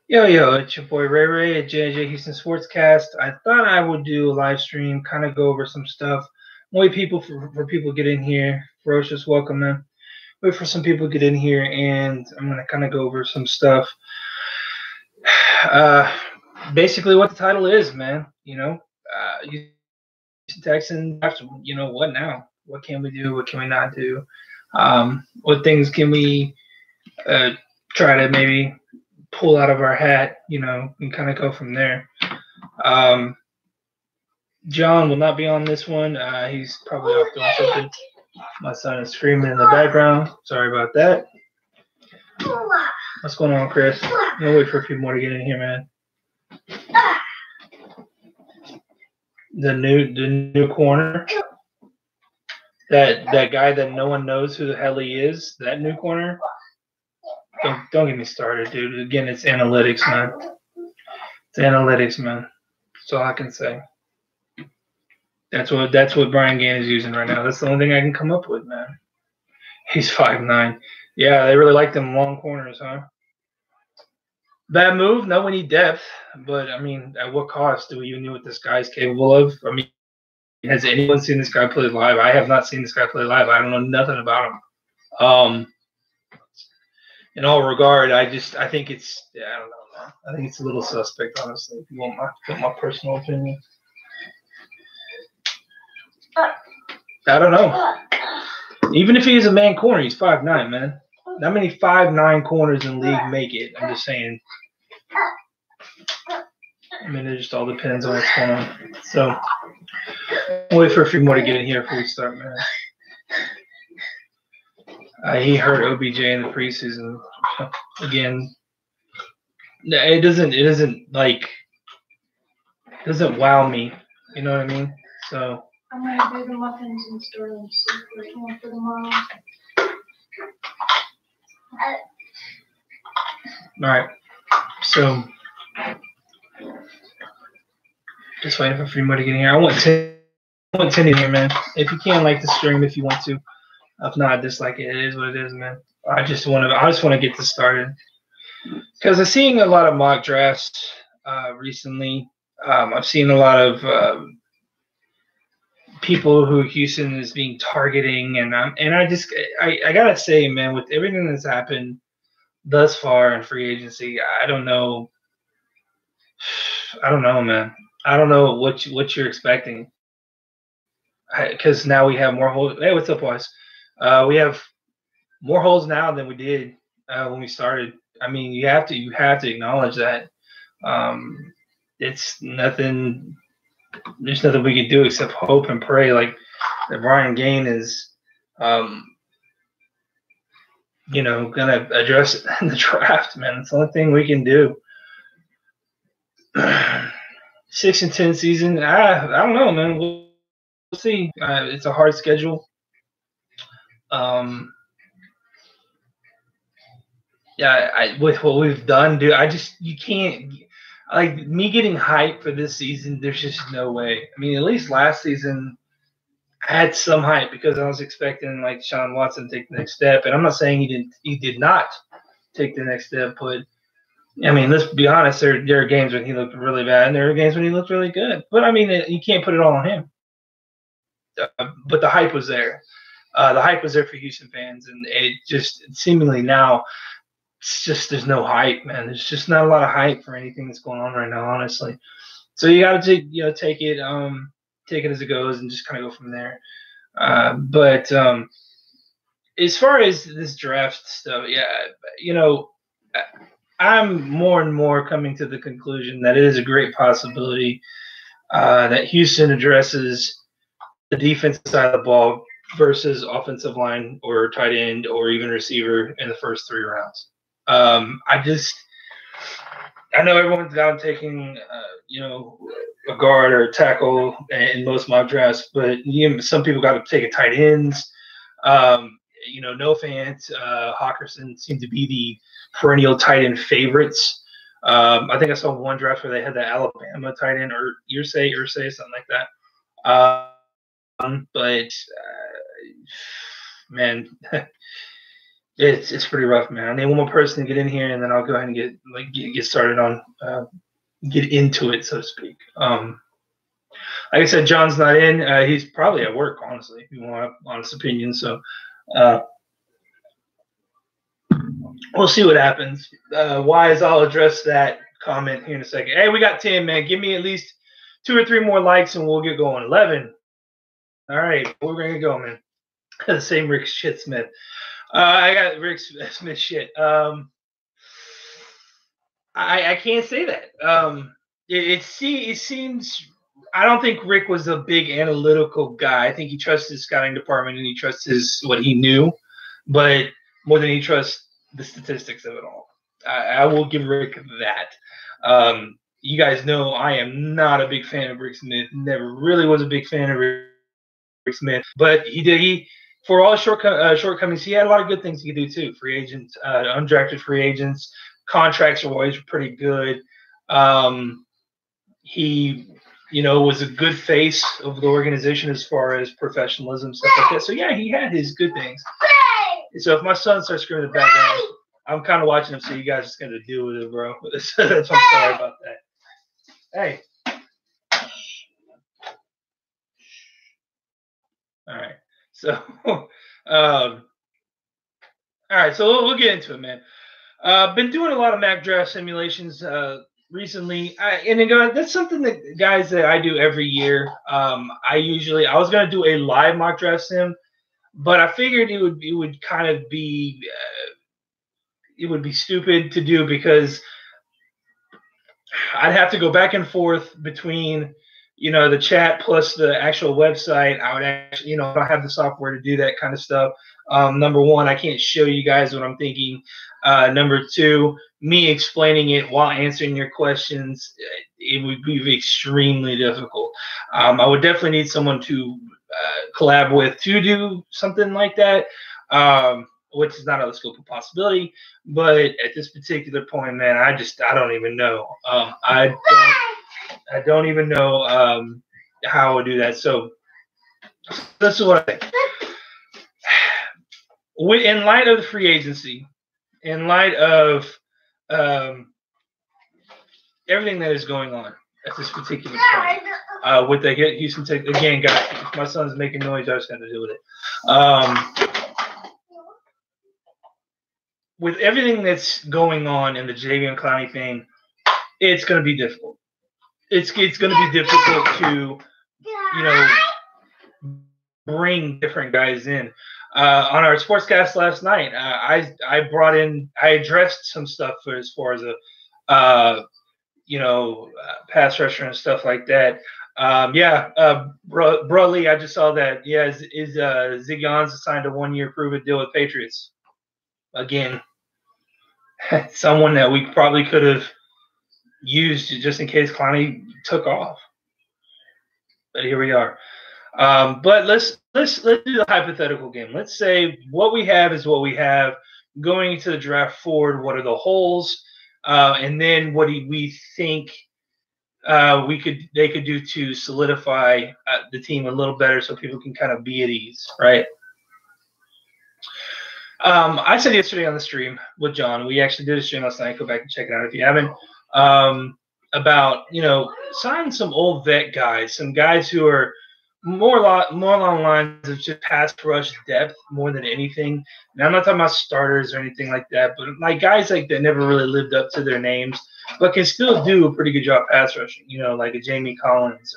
Yo, it's your boy Ray Ray at JJ Houston Sportscast. I thought I would do a live stream, kind of go over some stuff. Wait for people to get in here. Ferocious welcome, man. Wait for some people to get in here, and I'm gonna kind of go over some stuff. Uh, Basically, what the title is, man. Houston Texans. What now? What can we do? What can we not do? What things can we uh, try to maybe pull out of our hat, and kind of go from there. Um, John will not be on this one. He's probably off doing something. My son is screaming in the background. Sorry about that. What's going on, Chris? I'm gonna wait for a few more to get in here, man. The new corner. That guy that no one knows who the hell he is. That new corner. Don't get me started, dude. Again, it's analytics, man. It's analytics, man. That's all I can say. That's what Brian Gain is using right now. That's the only thing I can come up with, man. He's 5'9". Yeah, they really like them long corners, huh? Bad move. No, we need depth, but I mean, at what cost? Do we even know what this guy's capable of? I mean, has anyone seen this guy play live? I have not seen this guy play live. I don't know nothing about him. In all regard, I think it's I don't know, man. I think it's a little suspect, honestly. If you want my personal opinion. I don't know. Even if he is a man corner, he's 5'9", man. Not many 5'9" corners in the league make it. I'm just saying. I mean, it just all depends on what's going on. So, I'll wait for a few more to get in here before we start, man. He hurt OBJ in the preseason. Again, it doesn't wow me. You know what I mean? So. I'm gonna do the muffins and store them for tomorrow. All right. So, just waiting for a few more to get in here. I want 10 in here, man. If you can, like the stream if you want to. If not, dislike it. It is what it is, man. I just want to get this started because I'm seeing a lot of mock drafts recently. I've seen a lot of people who Houston is being targeting, and I gotta say, man, with everything that's happened thus far in free agency, I don't know, man. I don't know what you're expecting, because now we have more holes. Hey, what's up, boys? We have more holes now than we did when we started. I mean, you have to acknowledge that. It's nothing. There's nothing we can do except hope and pray, like that Brian Gain is, gonna address it in the draft, man. It's the only thing we can do. 6-10 season. I don't know, man. We'll see. It's a hard schedule. With what we've done, dude, you can't, like, me getting hyped for this season. There's just no way. I mean, at least last season I had some hype because I was expecting like Sean Watson to take the next step, and I'm not saying he did not take the next step, but I mean, let's be honest. There are games when he looked really bad, and there are games when he looked really good. But I mean, you can't put it all on him. But the hype was there. The hype was there for Houston fans, and it just seemingly now. It's just there's no hype, man. There's just not a lot of hype for anything that's going on right now, honestly. So you got to take it as it goes and just kind of go from there. But as far as this draft stuff, I'm more and more coming to the conclusion that it is a great possibility that Houston addresses the defensive side of the ball versus offensive line or tight end or even receiver in the first 3 rounds. I know everyone's down taking, a guard or a tackle in most mock drafts, but some people got to take a tight ends. No Fant, Hawkinson seem to be the perennial tight end favorites. I think I saw one draft where they had the Alabama tight end or Irsay, something like that. But man, It's pretty rough, man. I need one more person to get in here, and then I'll go ahead and get started on get into it, so to speak. Like I said, John's not in. He's probably at work, honestly, if you want an honest opinion. So we'll see what happens. Wise, I'll address that comment here in a second. Hey, we got 10, man. Give me at least 2 or 3 more likes, and we'll get going. 11. All right, we're going to go, man. The same Rick Shit Smith. I got Rick Smith shit. I can't say that. It seems. I don't think Rick was a big analytical guy. I think he trusts his scouting department and he trusts what he knew, but more than he trusts the statistics of it all. I will give Rick that. You guys know I am not a big fan of Rick Smith. Never really was a big fan of Rick Smith, but he for all his shortcomings, he had a lot of good things he could do too. Free agents, undrafted free agents, contracts are always pretty good. He, was a good face of the organization as far as professionalism, stuff like that. So yeah, he had his good things. So if my son starts screaming in the background, I'm kind of watching him, so you guys just got to deal with it, bro. That's I'm sorry about that. Hey. All right. So, all right. So we'll get into it, man. Been doing a lot of mock draft simulations recently, that's something that guys that I do every year. I was gonna do a live mock draft sim, but I figured it would kind of be it would be stupid to do because I'd have to go back and forth between the chat plus the actual website. I would actually I don't have the software to do that kind of stuff. Number one, I can't show you guys what I'm thinking. Number two, me explaining it while answering your questions, it would be extremely difficult. I would definitely need someone to collab with to do something like that, which is not out of the scope of possibility. But at this particular point, man, I don't even know. I don't even know how I would do that. So this is what I think. In light of the free agency, in light of everything that is going on at this particular point, with the Houston Texans, again, guys, if my son's making noise, I just got to deal with it. With everything that's going on in the Jadeveon Clowney thing, it's going to be difficult. It's going to be difficult to, bring different guys in. On our sportscast last night, I addressed some stuff as far as pass rusher and stuff like that. Broadly, I just saw that. Yeah, is Ziggy Ansah signed a 1-year prove-it deal with Patriots? Again, someone that we probably could have used just in case Clowney took off. But here we are. But let's do the hypothetical game. Let's say what we have is what we have. Going into the draft forward, what are the holes? And then what do we think they could do to solidify the team a little better so people can kind of be at ease, right? I said yesterday on the stream with John, we actually did a stream last night. Go back and check it out if you haven't. About sign some old vet guys, some guys who are more along the lines of just pass rush depth more than anything. Now I'm not talking about starters or anything like that, but like guys like that never really lived up to their names, but can still do a pretty good job pass rushing. Like a Jamie Collins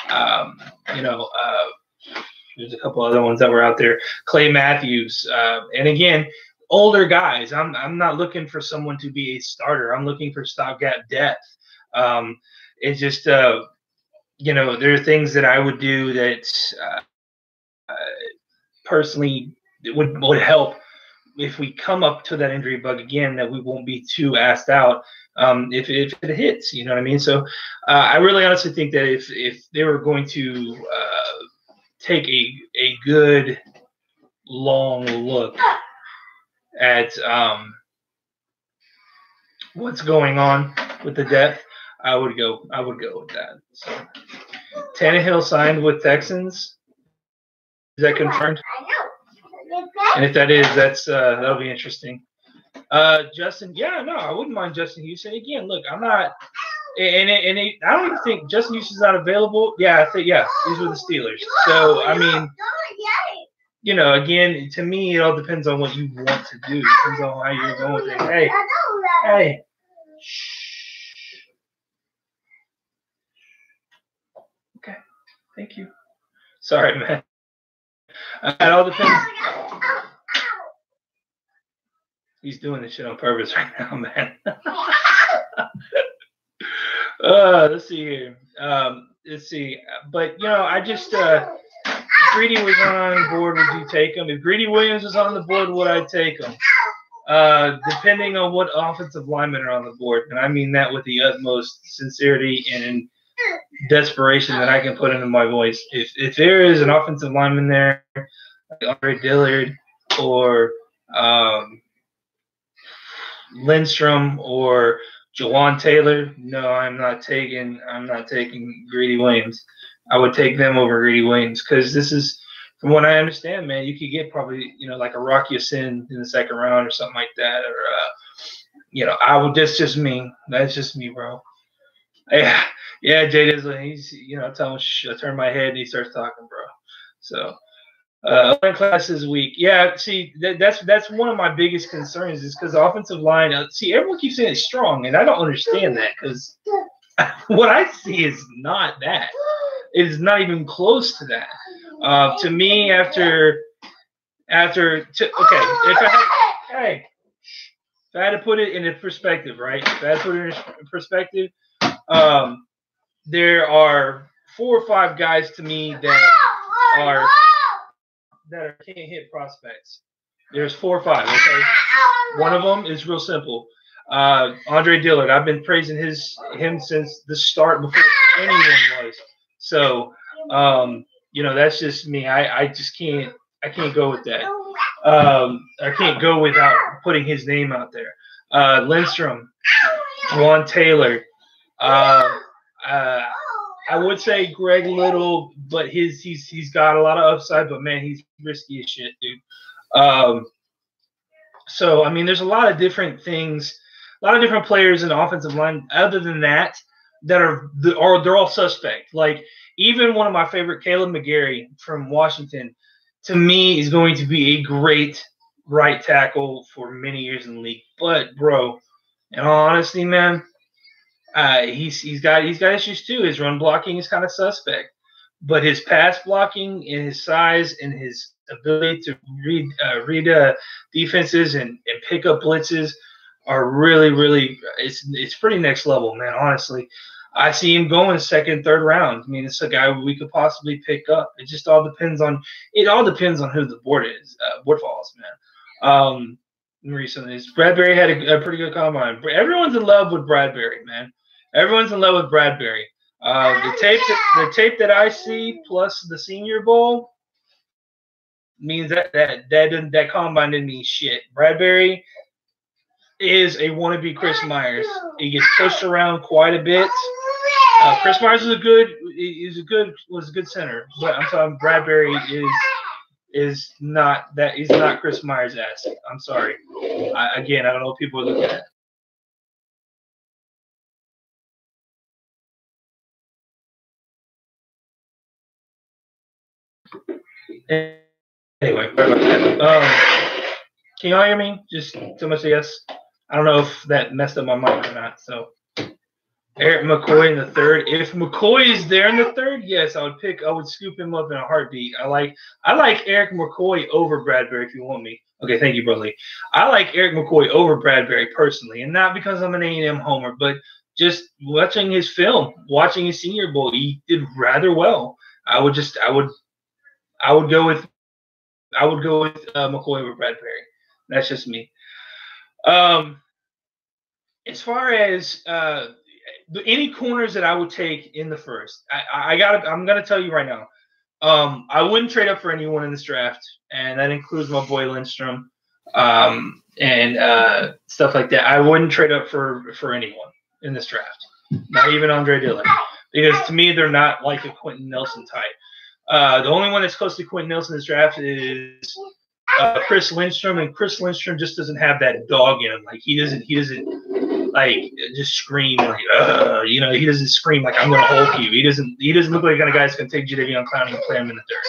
or there's a couple other ones that were out there. Clay Matthews, and again, older guys. I'm not looking for someone to be a starter. I'm looking for stopgap depth. It's just there are things that I would do that personally would help if we come up to that injury bug again, that we won't be too assed out if it hits. You know what I mean? So I really honestly think that if they were going to take a good long look at what's going on with the depth, I would go with that. So Tannehill signed with Texans. Is that confirmed? And if that is, that'll be interesting. Justin, yeah, no, I wouldn't mind Justin Houston. Again, look, I'm not, I don't even think Justin Houston's not available. Yeah, I think, yeah, he's with the Steelers. So, I mean, you know, again, to me, it all depends on what you want to do. It depends on how you're going with it. Hey. Okay, thank you. Sorry, man. It all depends. He's doing this shit on purpose right now, man. Let's see here. Let's see. But, you know, I just, if Greedy was on board, would you take him? If Greedy Williams was on the board, would I take him? Depending on what offensive linemen are on the board. And I mean that with the utmost sincerity and desperation that I can put into my voice. If there is an offensive lineman there, like Andre Dillard or Lindstrom or Jawan Taylor, no, I'm not taking Greedy Williams. I would take them over Greedy Williams because this is, from what I understand, man, you could get probably, you know, like a Rocky Sin in the second round or something like that, or you know, that's just me. That's just me, bro. Yeah, Jay Dizzle, he's, you know, tell him I turn my head and he starts talking, bro. So, class is weak. Yeah, see, that's one of my biggest concerns is because the offensive line. See, everyone keeps saying it's strong, and I don't understand that because what I see is not that. It is not even close to that. To me, okay, if I had to put it in a perspective, right? If I had to put it in perspective, there are 4 or 5 guys to me that are can't hit prospects. There's 4 or 5. Okay, one of them is real simple. Andre Dillard. I've been praising him since the start before anyone was. So, you know, that's just me. I just can't. I can't go with that. I can't go without putting his name out there. Lindstrom, Juan Taylor. I would say Greg Little, but he's got a lot of upside, but man, he's risky as shit, dude. So I mean, there's a lot of different things, a lot of different players in the offensive line. Other than that, they're all suspect. Like even one of my favorite, Caleb McGarry from Washington, to me is going to be a great right tackle for many years in the league. But bro, in all honesty, man. He's got issues too. His run blocking is kind of suspect, but his pass blocking and his size and his ability to read defenses and pick up blitzes are really it's pretty next level, man. Honestly, I see him going second, third round. I mean, it's a guy we could possibly pick up. It just all depends on who the board falls, man. Recently, Bradbury had a pretty good combine. Everyone's in love with Bradbury, man. Everyone's in love with Bradbury. The tape that I see plus the Senior Bowl means that combine didn't mean shit. Bradbury is a wannabe Chris Myers. He gets pushed around quite a bit. Chris Myers was a good center, but I'm talking Bradbury is not that. He's not Chris Myers-esque. I'm sorry. I don't know what people are looking at. Anyway, can you all hear me? Just so much, yes. I don't know if that messed up my mic or not. So, Eric McCoy in the third. If McCoy is there in the third, yes, I would scoop him up in a heartbeat. I like Eric McCoy over Bradbury if you want me. Okay, thank you, Broly. I like Eric McCoy over Bradbury personally, and not because I'm an A&M homer, but just watching his film, watching his Senior Bowl, he did rather well. I would go with McCoy over Bradbury. That's just me. As far as any corners that I would take in the first, I'm gonna tell you right now. I wouldn't trade up for anyone in this draft, and that includes my boy Lindstrom, and stuff like that. I wouldn't trade up for anyone in this draft, not even Andre Dillard, because to me they're not like a Quentin Nelson type. The only one that's close to Quentin Nelson in this draft is Chris Lindstrom, and Chris Lindstrom just doesn't have that dog in him. Like he doesn't like just scream like you know, he doesn't scream like I'm gonna Hulk you. He doesn't look like the kind of guy that's gonna take Jadeveon Clowney and play him in the dirt.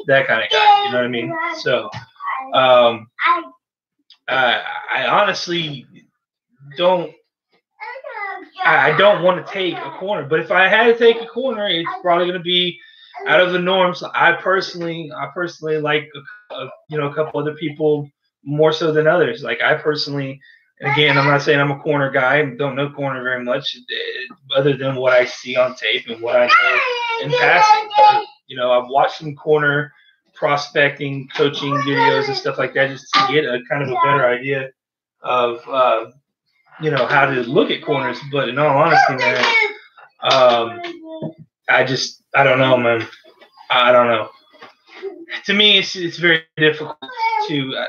That kind of guy, you know what I mean? So I honestly don't. I don't want to take a corner, but if I had to take a corner, it's probably going to be out of the norm. So I personally like a couple other people more so than others. Like I personally, and again, I'm not saying I'm a corner guy. I don't know corner very much, other than what I see on tape and what I know in passing. But, you know, I've watched some corner prospecting, coaching videos and stuff like that just to get a kind of a better idea of you know, how to look at corners. But in all honesty, man, I don't know, man. I don't know. To me, it's very difficult to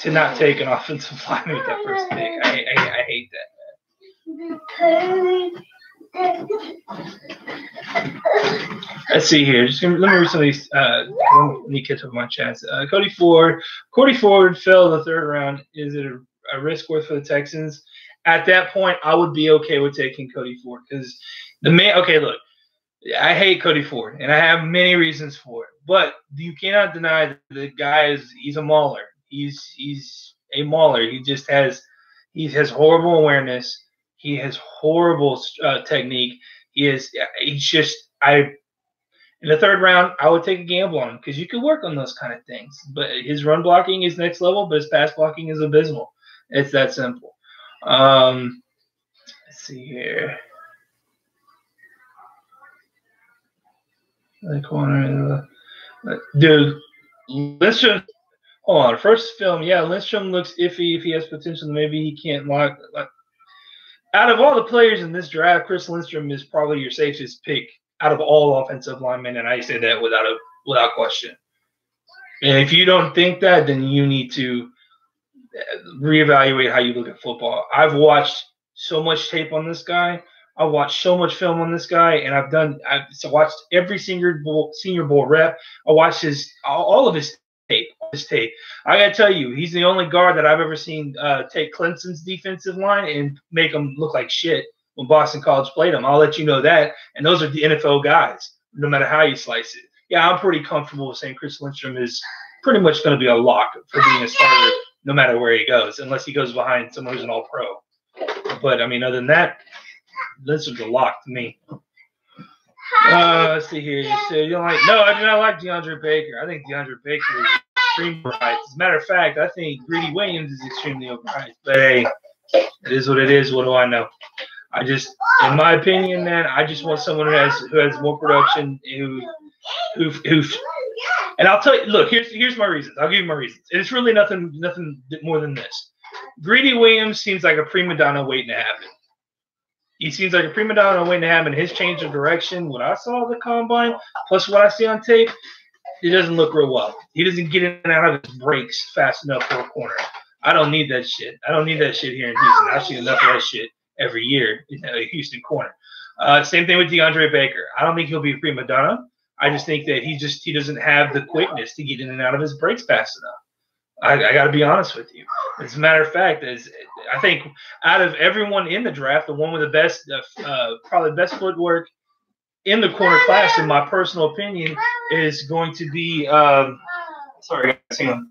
not take an offensive lineman with that first pick. I hate that, man. Let's see here. Let me read some of these. Let me catch up my chats. Cody Ford fell in the third round. Is it a risk worth for the Texans? At that point, I would be okay with taking Cody Ford because okay, look, I hate Cody Ford and I have many reasons for it, but you cannot deny that the guy he's a mauler. He's a mauler. He has horrible awareness. He has horrible technique. In the third round, I would take a gamble on him because you could work on those kind of things. But his run blocking is next level, but his pass blocking is abysmal. It's that simple. Let's see here. The corner, dude. Lindstrom. Hold on. First film, yeah. Lindstrom looks iffy. If he has potential, maybe he can't lock. Out of all the players in this draft, Chris Lindstrom is probably your safest pick out of all offensive linemen, and I say that without question. And if you don't think that, then you need to reevaluate how you look at football. I've watched so much tape on this guy. I've watched so much film on this guy, and I've watched every Senior Bowl rep. I watched all of his tape. I gotta tell you, he's the only guard that I've ever seen take Clemson's defensive line and make them look like shit when Boston College played them. I'll let you know that. And those are the NFL guys, no matter how you slice it. Yeah, I'm pretty comfortable with saying Chris Lindstrom is pretty much going to be a lock for being a starter no matter where he goes, unless he goes behind someone who's an all-pro. But, I mean, other than that, Lindstrom's a lock to me. Let's see here. You said you don't like – no, I do not like DeAndre Baker. I think DeAndre Baker is extremely overhyped. As a matter of fact, I think Greedy Williams is extremely overhyped. But, hey, it is what it is. What do I know? I just, in my opinion, man, I just want someone who has more production, who, and I'll tell you. Look, here's my reasons. I'll give you my reasons. And it's really nothing more than this. Greedy Williams seems like a prima donna waiting to happen. He seems like a prima donna waiting to happen. His change of direction, what I saw at the combine, plus what I see on tape, it doesn't look real well. He doesn't get in and out of his breaks fast enough for a corner. I don't need that shit. I don't need that shit here in Houston. I've seen enough of that shit every year in a Houston corner. Same thing with DeAndre Baker. I don't think he'll be a prima donna. I just think that he doesn't have the quickness to get in and out of his breaks fast enough. I got to be honest with you. As a matter of fact, I think out of everyone in the draft, the one with the best, probably the best footwork in the corner class, in my personal opinion, is going to be. Sorry, guys, hang on.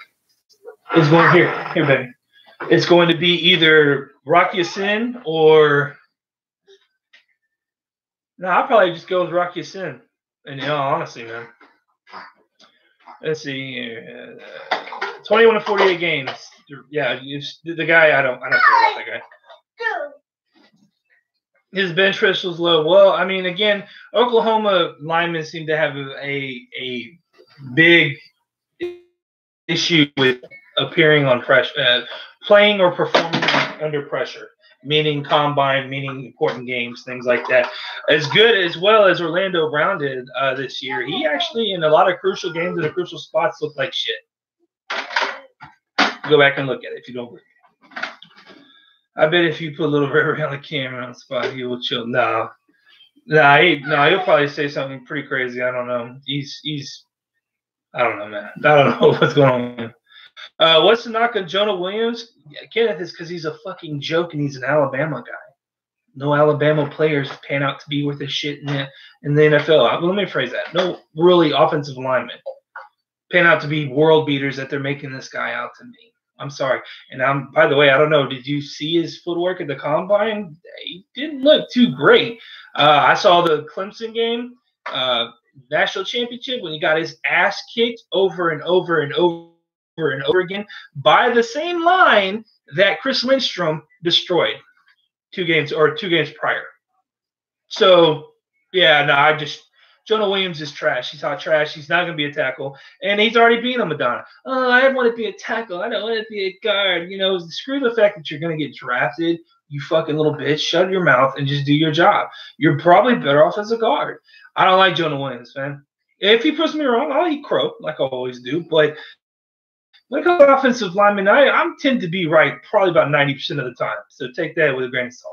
Is going here, baby. It's going to be either Rocky Sin or no. I'll probably just go with Rocky Sin. And in all honesty, man. Let's see here. 21 to 48 games. Yeah, the guy. I don't care about that guy. His bench press was low. Well, I mean, again, Oklahoma linemen seem to have a big issue with appearing on pressure, playing or performing under pressure, meaning combine, meaning important games, things like that. As good as well as Orlando Brown did this year, he actually, in a lot of crucial games and the crucial spots, looked like shit. Go back and look at it if you don't believe me. I bet if you put a little Ray on the camera on the spot, he will chill. No, he'll probably say something pretty crazy. I don't know. I don't know, man. I don't know what's going on, man. What's the knock on Jonah Williams? Kenneth, is because he's a fucking joke and he's an Alabama guy. No Alabama players pan out to be worth a shit in the NFL. Let me phrase that. No really offensive linemen pan out to be world beaters that they're making this guy out to be. I'm sorry. And by the way, I don't know. Did you see his footwork at the combine? He didn't look too great. I saw the Clemson game, national championship, when he got his ass kicked over and over and over and over again by the same line that Chris Lindstrom destroyed 2 games prior. So, yeah, no, Jonah Williams is trash. He's hot trash. He's not going to be a tackle. And he's already being a Madonna. Oh, I want to be a tackle. I don't want to be a guard. You know, screw the fact that you're going to get drafted, you fucking little bitch. Shut your mouth and just do your job. You're probably better off as a guard. I don't like Jonah Williams, man. If he proves me wrong, I'll eat crow like I always do. But when it comes to offensive linemen, I tend to be right probably about 90% of the time. So take that with a grain of salt.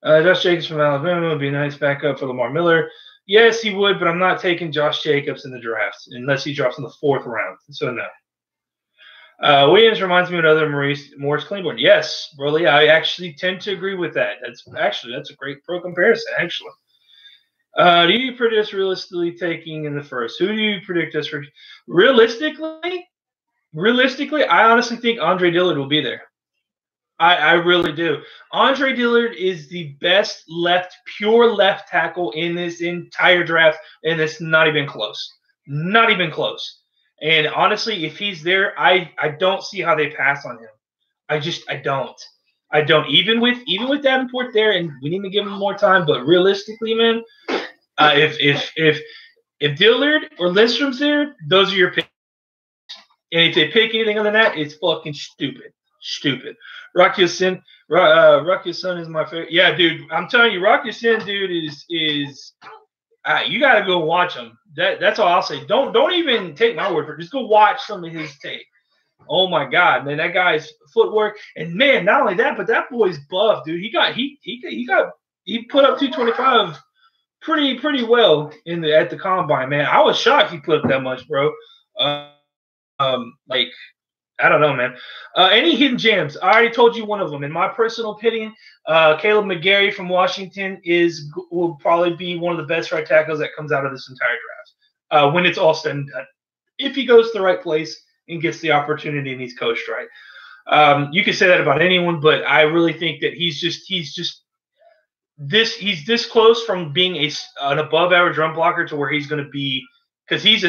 Josh Jacobs from Alabama would be a nice backup for Lamar Miller. Yes, he would, but I'm not taking Josh Jacobs in the draft unless he drops in the 4th round. So, no. Williams reminds me of another Morris Claiborne. Yes, Broly, I actually tend to agree with that. That's a great pro comparison, actually. Do you predict us realistically taking in the first? Who do you predict us for? Realistically, I honestly think Andre Dillard will be there. I really do. Andre Dillard is the best pure left tackle in this entire draft, and it's not even close. Not even close. And honestly, if he's there, I don't see how they pass on him. I don't. I don't. Even with Davenport there, and we need to give him more time. But realistically, man, if Dillard or Lindstrom's there, those are your picks. And if they pick anything other than that, it's fucking stupid. Stupid. Rock Ya-Sin is my favorite. Yeah, dude, I'm telling you, Rock Ya-Sin, dude, is you gotta go watch him. That's all I'll say. Don't even take my word for it. Just go watch some of his tape. Oh my God, man, that guy's footwork, and man, not only that, but that boy's buff, dude. He put up 225 pretty well at the combine, man. I was shocked he put up that much, bro. Like, I don't know, man. Any hidden gems? I already told you one of them. In my personal opinion, Caleb McGarry from Washington will probably be one of the best right tackles that comes out of this entire draft when it's all said and done. If he goes to the right place and gets the opportunity and he's coached right. You can say that about anyone, but I really think that he's this close from being an above average run blocker to where he's going to be, because he's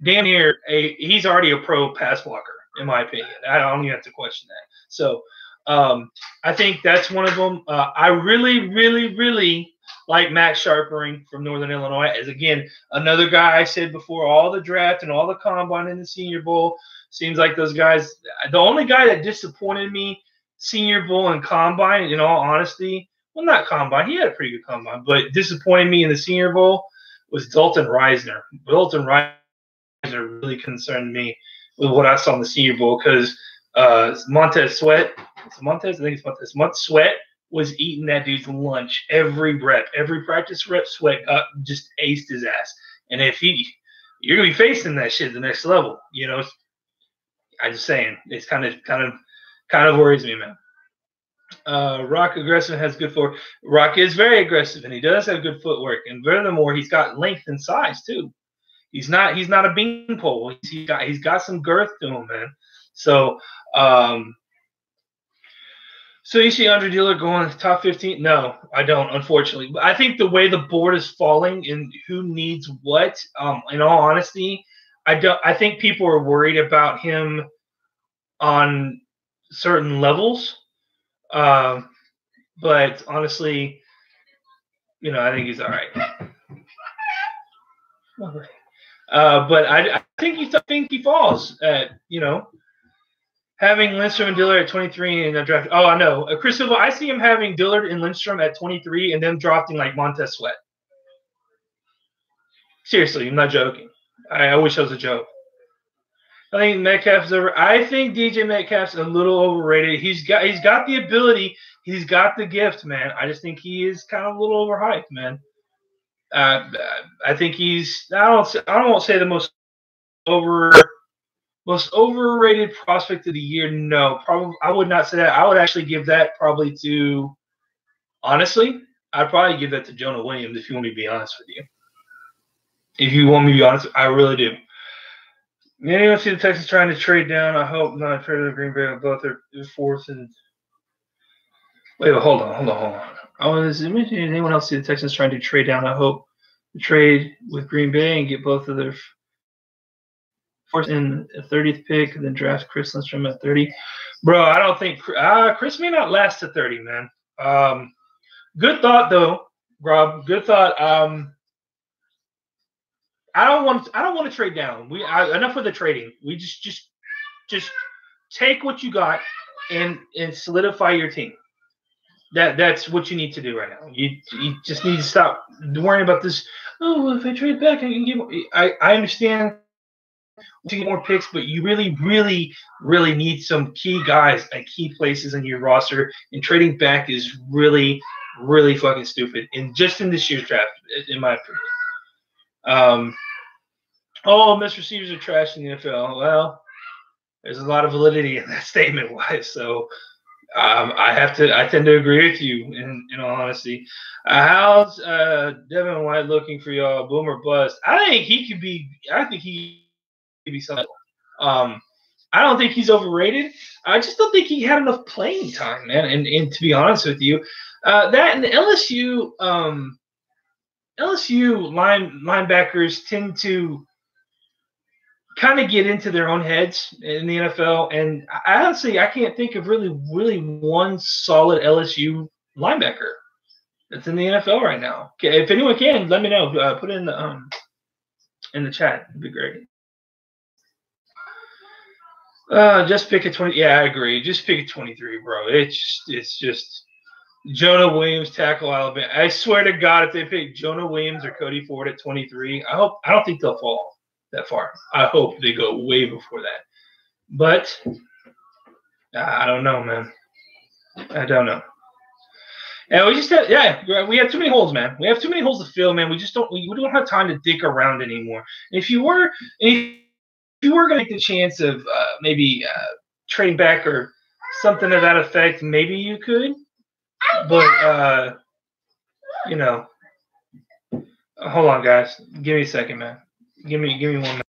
damn near he's already a pro pass blocker, in my opinion. I don't even have to question that. So I think that's one of them. I really, really, really like Max Sharpering from Northern Illinois. As again, another guy I said before, all the draft and all the combine and the Senior Bowl, seems like those guys. The only guy that disappointed me Senior Bowl and combine, in all honesty, well, not combine, he had a pretty good combine, but disappointed me in the Senior Bowl was Dalton Reisner. Dalton Reisner really concerned me with what I saw in the Senior Bowl, because Montez Sweat, Sweat was eating that dude's lunch every rep, every practice rep. Sweat just aced his ass, and if you're gonna be facing that shit at the next level, you know. I'm just saying, it's kind of worries me, man. Rock aggressive has good footwork. Rock is very aggressive, and he does have good footwork, and furthermore, he's got length and size too. He's not a beanpole. He's got some girth to him, man. So, so you see Andre Dillard going top 15? No, I don't, unfortunately. But I think the way the board is falling and who needs what, in all honesty, I think people are worried about him on certain levels. But honestly, you know, I think he's all right. But I think he falls at, you know, having Lindstrom and Dillard at 23 in the draft. Oh, I know. Chris Silva, I see him having Dillard and Lindstrom at 23 and them drafting like Montez Sweat. Seriously, I'm not joking. I wish that was a joke. I think Metcalf's over. I think DJ Metcalf's a little overrated. He's got the ability. He's got the gift, man. I just think he is kind of a little overhyped, man. I think he's. I don't want to say the most overrated prospect of the year. No, probably I would not say that. I would actually give that probably to. Honestly, I'd probably give that to Jonah Williams if you want me to be honest with you. If you want me to be honest, I really do. Anyone see the Texans trying to trade down? I hope not. Trade to Green Bay on both their fourth and. Wait, hold on. Oh, is anyone else see the Texans trying to trade down? I hope to trade with Green Bay and get both of their fourth and 30th pick, and then draft Chris Lindstrom at 30. Bro, I don't think Chris may not last to 30, man. Good thought though, Rob. Good thought. I don't want to trade down. Enough with the trading. We just take what you got and solidify your team. That's what you need to do right now. You just need to stop worrying about this. Oh, well, if I trade back, I can give. I understand to get more picks, but you really, really, really need some key guys at key places in your roster. And trading back is really, really fucking stupid. And just in this year's draft, in my opinion. Most receivers are trash in the NFL. Well, there's a lot of validity in that statement, wise. So. I tend to agree with you in all honesty. How's Devin White looking for y'all? Boom or bust? I think he could be something. I don't think he's overrated. I just don't think he had enough playing time, man. And to be honest with you, that and the LSU linebackers tend to kind of get into their own heads in the NFL, and honestly, I can't think of really one solid LSU linebacker that's in the NFL right now. Okay, if anyone can, let me know. Put it in the chat. It'd be great. Just pick a 20. Yeah, I agree. Just pick a 23, bro. It's just Jonah Williams, tackle Alabama. I swear to God, if they pick Jonah Williams or Cody Ford at 23, I don't think they'll fall that far. I hope they go way before that. But I don't know, man. I don't know. And we just we have too many holes, man. We have too many holes to fill, man. We don't have time to dick around anymore. And if you were going to take the chance of maybe trading back or something to that effect, maybe you could. But hold on, guys. Give me a second, man. Give me 1 minute.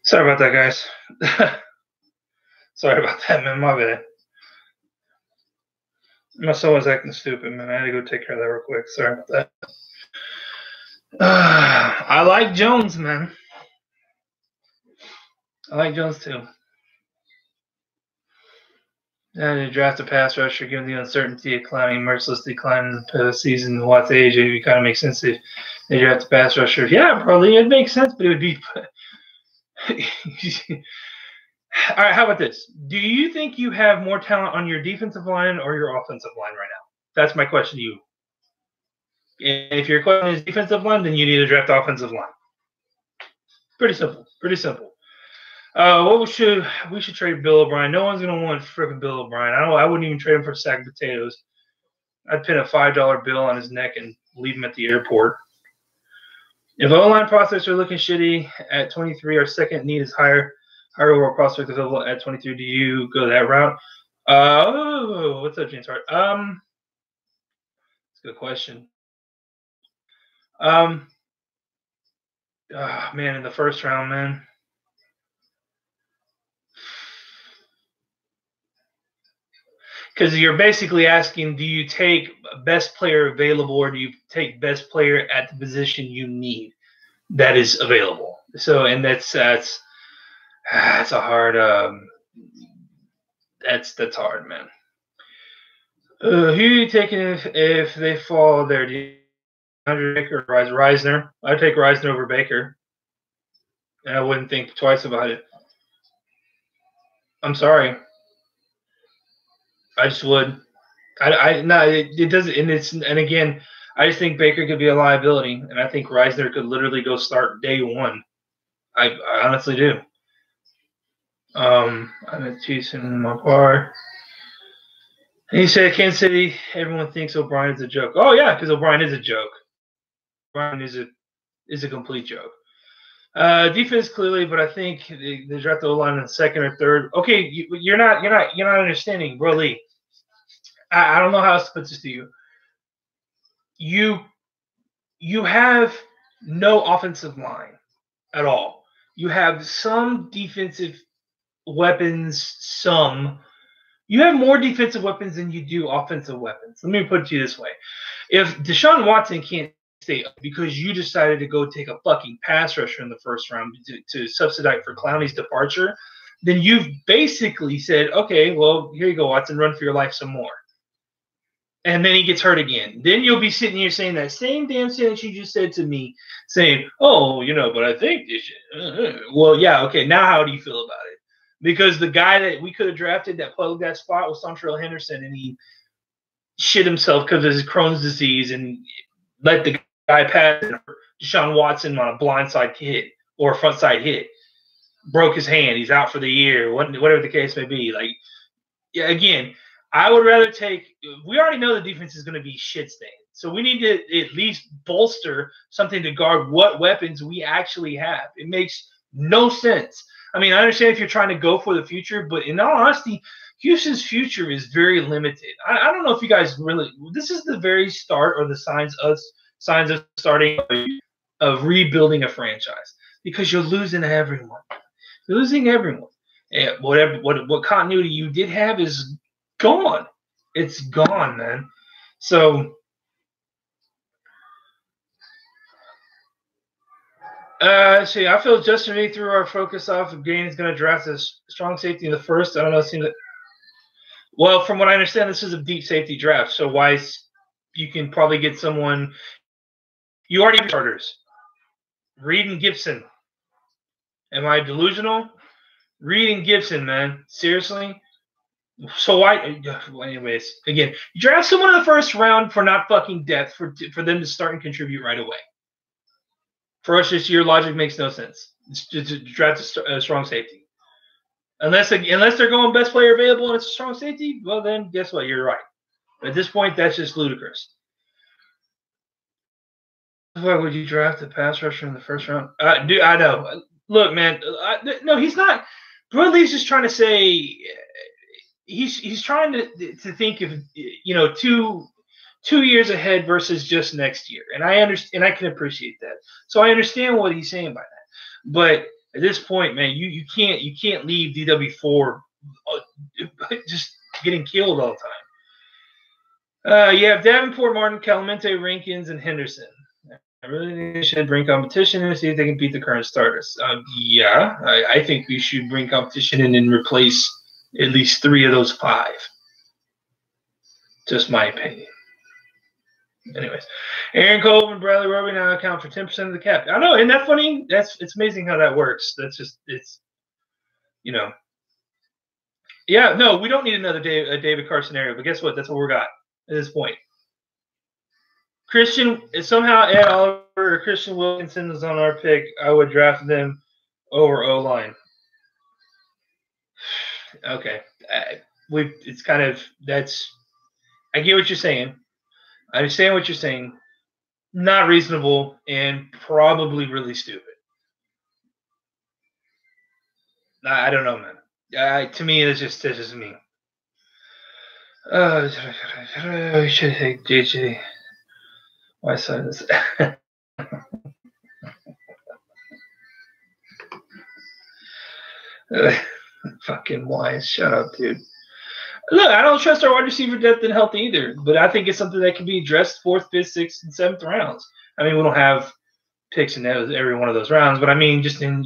Sorry about that, guys. Sorry about that, man. My bad. My son was acting stupid, man. I had to go take care of that real quick. Sorry about that. I like Jones, man. I like Jones too. And to draft a pass rusher, given the uncertainty of climbing, mercilessly climbing the season, Watt's age, it would kind of make sense if they draft a pass rusher. Yeah, probably it makes sense, but it would be. All right, how about this? Do you think you have more talent on your defensive line or your offensive line right now? That's my question to you. If your question is defensive line, then you need to draft offensive line. Pretty simple. Pretty simple. We should trade Bill O'Brien. No one's gonna want freaking Bill O'Brien. I wouldn't even trade him for a sack of potatoes. I'd pin a $5 bill on his neck and leave him at the airport. If O-line prospects are looking shitty at 23, our second need is higher overall prospect available at 23. Do you go that route? What's up, James Hart? That's a good question. Man, in the first round, man. Because you're basically asking, do you take best player available or do you take best player at the position you need that is available? So, and that's a hard that's hard, man. Who are you taking if they fall there? Do you Baker or Reisner? I'd take Reisner over Baker, and I wouldn't think twice about it. I'm sorry, I just would. It doesn't, and again, I just think Baker could be a liability, and I think Reisner could literally go start day one. I honestly do. I'm at Chiefs in my bar. And he said, Kansas City, everyone thinks O'Brien is a joke. Oh yeah, because O'Brien is a joke. O'Brien is a complete joke. Defense clearly, but I think they draft the O-line in the second or third. Okay, you're not understanding, bro Lee. I don't know how else to put this to you. You have no offensive line at all. You have some defensive weapons, some. You have more defensive weapons than you do offensive weapons. Let me put it to you this way. If Deshaun Watson can't stay up because you decided to go take a fucking pass rusher in the first round to subsidize for Clowney's departure, then you've basically said, okay, well, here you go, Watson, run for your life some more. And then he gets hurt again. Then you'll be sitting here saying that same damn sentence you just said to me, saying, oh, but I think this shit. Well, yeah, okay, now how do you feel about it? Because the guy that we could have drafted that plugged that spot was Sontrell Henderson, and he shit himself because of his Crohn's disease and let the guy pass Deshaun Watson on a blindside hit or a frontside hit. Broke his hand. He's out for the year, whatever the case may be. Like, yeah, again, I would rather take – we already know the defense is going to be shit-stained. So we need to at least bolster something to guard what weapons we actually have. It makes no sense. I mean, I understand if you're trying to go for the future, but in all honesty, Houston's future is very limited. I don't know if you guys really – this is the very start or the signs of starting of rebuilding a franchise because you're losing everyone. You're losing everyone. And what continuity you did have is gone. It's gone, man. So – see, I feel Justin Reed threw our focus off of Gain is going to draft a strong safety in the first. I don't know. It seems like, well, from what I understand, this is a deep safety draft. So you can probably get someone. You already have starters. Reed and Gibson. Am I delusional? Reed and Gibson, man. Seriously. So why? Anyways, again, you draft someone in the first round for not fucking depth for them to start and contribute right away. For us, just your logic makes no sense. To draft a strong safety, unless they're going best player available and it's a strong safety. Well, then guess what? You're right. But at this point, that's just ludicrous. Why would you draft a pass rusher in the first round? Dude, I know. Look, man. No, he's not. Bradley's just trying to say he's trying to think of 2 years ahead versus just next year. And I understand, and I can appreciate that. So I understand what he's saying by that. But at this point, man, you can't leave DW4 just getting killed all the time. You have Davenport, Martin, Calamente, Rankins, and Henderson. I really think they should bring competition and see if they can beat the current starters. Yeah, I think we should bring competition in and replace at least 3 of those 5. Just my opinion. Anyways, Aaron Cole and Bradley Roby now account for 10% of the cap. I know, isn't that funny? It's amazing how that works. That's just Yeah, no, we don't need another David Carr scenario. But guess what? That's what we got at this point. Christian somehow Ed Oliver or Christian Wilkinson is on our pick. I would draft them over O-line. Okay, it's kind of that's. I get what you're saying. I understand what you're saying. Not reasonable and probably really stupid. I don't know, man. To me, it's just me. We should take JJ. Why side is fucking Wise? Shut up, dude. Look, I don't trust our wide receiver depth and health either, but I think it's something that can be addressed 4th, 5th, 6th, and 7th rounds. I mean, we don't have picks in every one of those rounds, but I mean, just in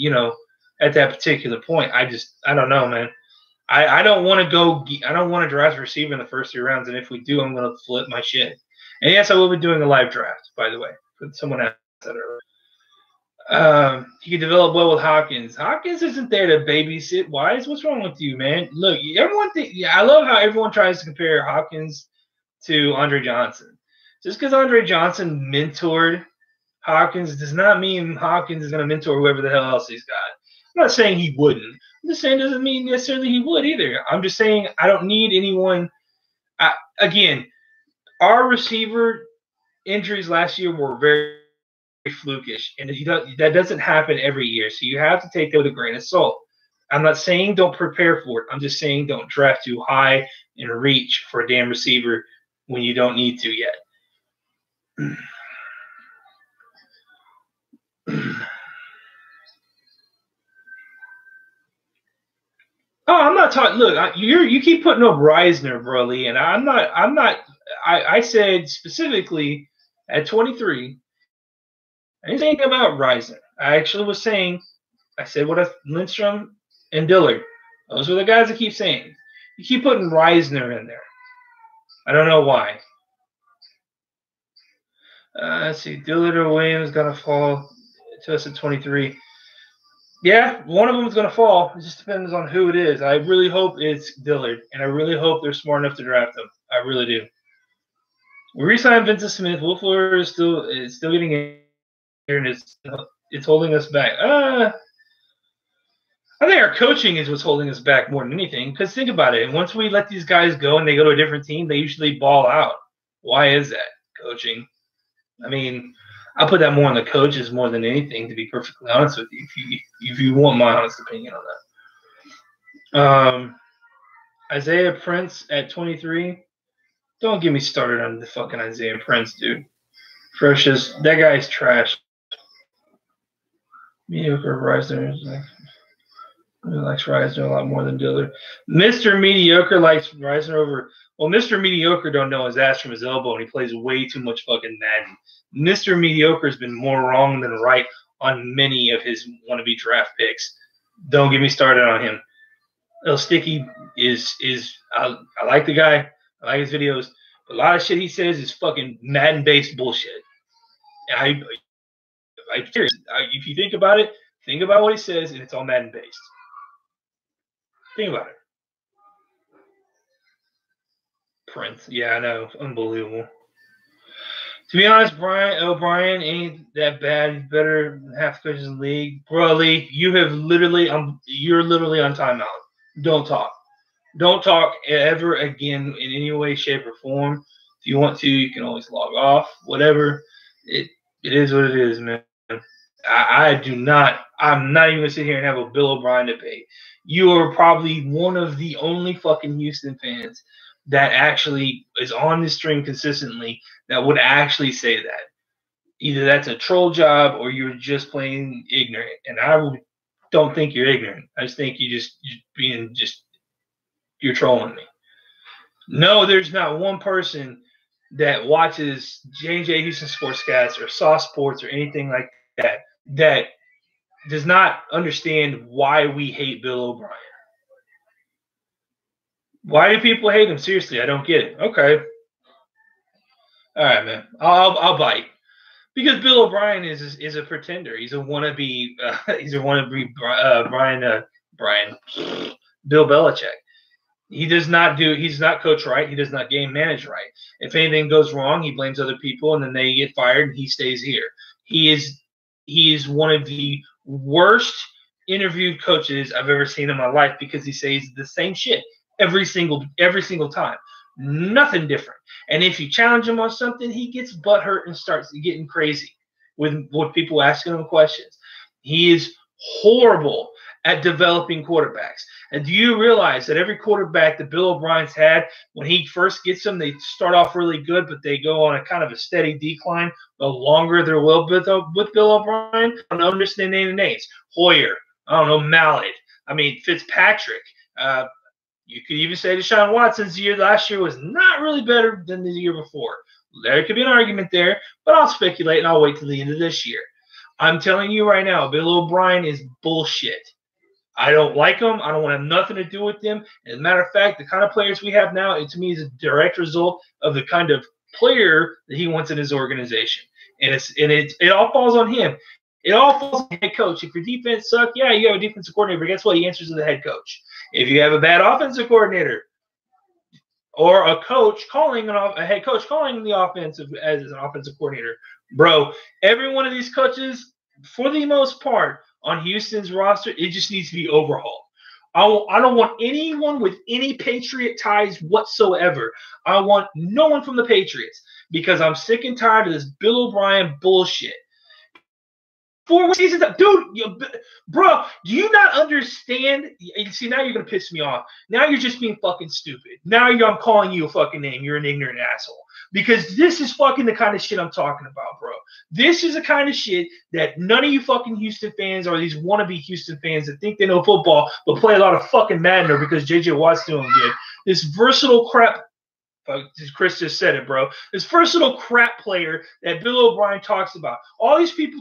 at that particular point, I don't know, man. I don't want to draft a receiver in the first 3 rounds, and if we do, I'm going to flip my shit. And yes, I will be doing a live draft, by the way. Someone asked that earlier. He can develop well with Hopkins. Hopkins isn't there to babysit Wise. What's wrong with you, man? Look, I love how everyone tries to compare Hopkins to Andre Johnson. Just because Andre Johnson mentored Hopkins does not mean Hopkins is going to mentor whoever the hell else he's got. I'm not saying he wouldn't. I'm just saying it doesn't mean necessarily he would either. I'm just saying I don't need anyone. Again, our receiver injuries last year were very flukish, and that doesn't happen every year, so you have to take that with a grain of salt. I'm not saying don't prepare for it. I'm just saying don't draft too high and reach for a damn receiver when you don't need to yet. Oh, I'm not talking. Look, you keep putting up Reisner, Broly, and I'm not. I said specifically at 23. I didn't say anything about Reisner. I actually was saying, I said what Lindstrom and Dillard. Those are the guys I keep saying. You keep putting Reisner in there. I don't know why. Let's see. Dillard or Williams going to fall to us at 23. Yeah, one of them is going to fall. It just depends on who it is. I really hope it's Dillard, and I really hope they're smart enough to draft him. I really do. We re-signed Vincent Smith. Will Fuller is still getting in here, and it's holding us back. I think our coaching is what's holding us back more than anything. Because think about it. Once we let these guys go and they go to a different team, they usually ball out. Why is that? Coaching. I mean, I put that more on the coaches more than anything, to be perfectly honest with you, if you want my honest opinion on that. Isaiah Prince at 23. Don't get me started on the fucking Isaiah Prince, dude. Precious. That guy's trash. Mediocre Reisner likes Reisner a lot more than Dillard. Mr. Mediocre likes Reisner over. Well, Mr. Mediocre don't know his ass from his elbow, and he plays way too much fucking Madden. Mr. Mediocre has been more wrong than right on many of his wannabe draft picks. Don't get me started on him. El Sticky is I like the guy. I like his videos. But a lot of shit he says is fucking Madden-based bullshit. I'm serious. If you think about it, think about what he says, and it's all Madden-based. Think about it. Prince. Yeah, I know. Unbelievable. To be honest, Brian O'Brien ain't that bad. He's better than half the coaches in the league. Bro, Lee, you're literally on timeout. Don't talk. Don't talk ever again in any way, shape, or form. If you want to, you can always log off. Whatever. It is what it is, man. I'm not even going to sit here and have a Bill O'Brien debate. You are probably one of the only fucking Houston fans that actually is on this stream consistently that would actually say that. Either that's a troll job or you're just plain ignorant. And I don't think you're ignorant. I just think you're trolling me. No, there's not one person that watches J&J Houston Sportscast or Saw Sports or anything like that that does not understand why we hate Bill O'Brien. Why do people hate him? Seriously, I don't get it. Okay. All right, man. I'll bite. Because Bill O'Brien is a pretender. He's a wannabe. Bill Belichick. He's not coached right. He does not game manage right. If anything goes wrong, he blames other people, and then they get fired, and he stays here. He is one of the worst interviewed coaches I've ever seen in my life because he says the same shit every single time. Nothing different. And if you challenge him on something, he gets butthurt and starts getting crazy with people asking him questions. He is horrible at developing quarterbacks. And do you realize that every quarterback that Bill O'Brien's had, when he first gets them, they start off really good, but they go on a kind of a steady decline the longer they're with Bill O'Brien? I don't understand any names. Hoyer, I don't know, Mallet. I mean, Fitzpatrick. You could even say Deshaun Watson's year last year was not really better than the year before. There could be an argument there, but I'll speculate and I'll wait till the end of this year. I'm telling you right now, Bill O'Brien is bullshit. I don't like them. I don't want to have nothing to do with them. As a matter of fact, the kind of players we have now, to me, is a direct result of the kind of player that he wants in his organization. And it all falls on him. It all falls on the head coach. If your defense sucks, yeah, you have a defensive coordinator, but guess what? He answers to the head coach. If you have a bad offensive coordinator or a coach calling a head coach calling the offensive as an offensive coordinator, bro, every one of these coaches, for the most part, on Houston's roster, it just needs to be overhauled. I don't want anyone with any Patriot ties whatsoever. I want no one from the Patriots because I'm sick and tired of this Bill O'Brien bullshit. 4 seasons, dude, bro, do you not understand? See, now you're going to piss me off. Now you're just being fucking stupid. Now I'm calling you a fucking name. You're an ignorant asshole. Because this is fucking the kind of shit I'm talking about, bro. This is the kind of shit that none of you fucking Houston fans or these wannabe Houston fans that think they know football but play a lot of fucking Madden because J.J. Watt's doing good. This versatile crap, Chris just said it, bro. This versatile crap player that Bill O'Brien talks about. All these people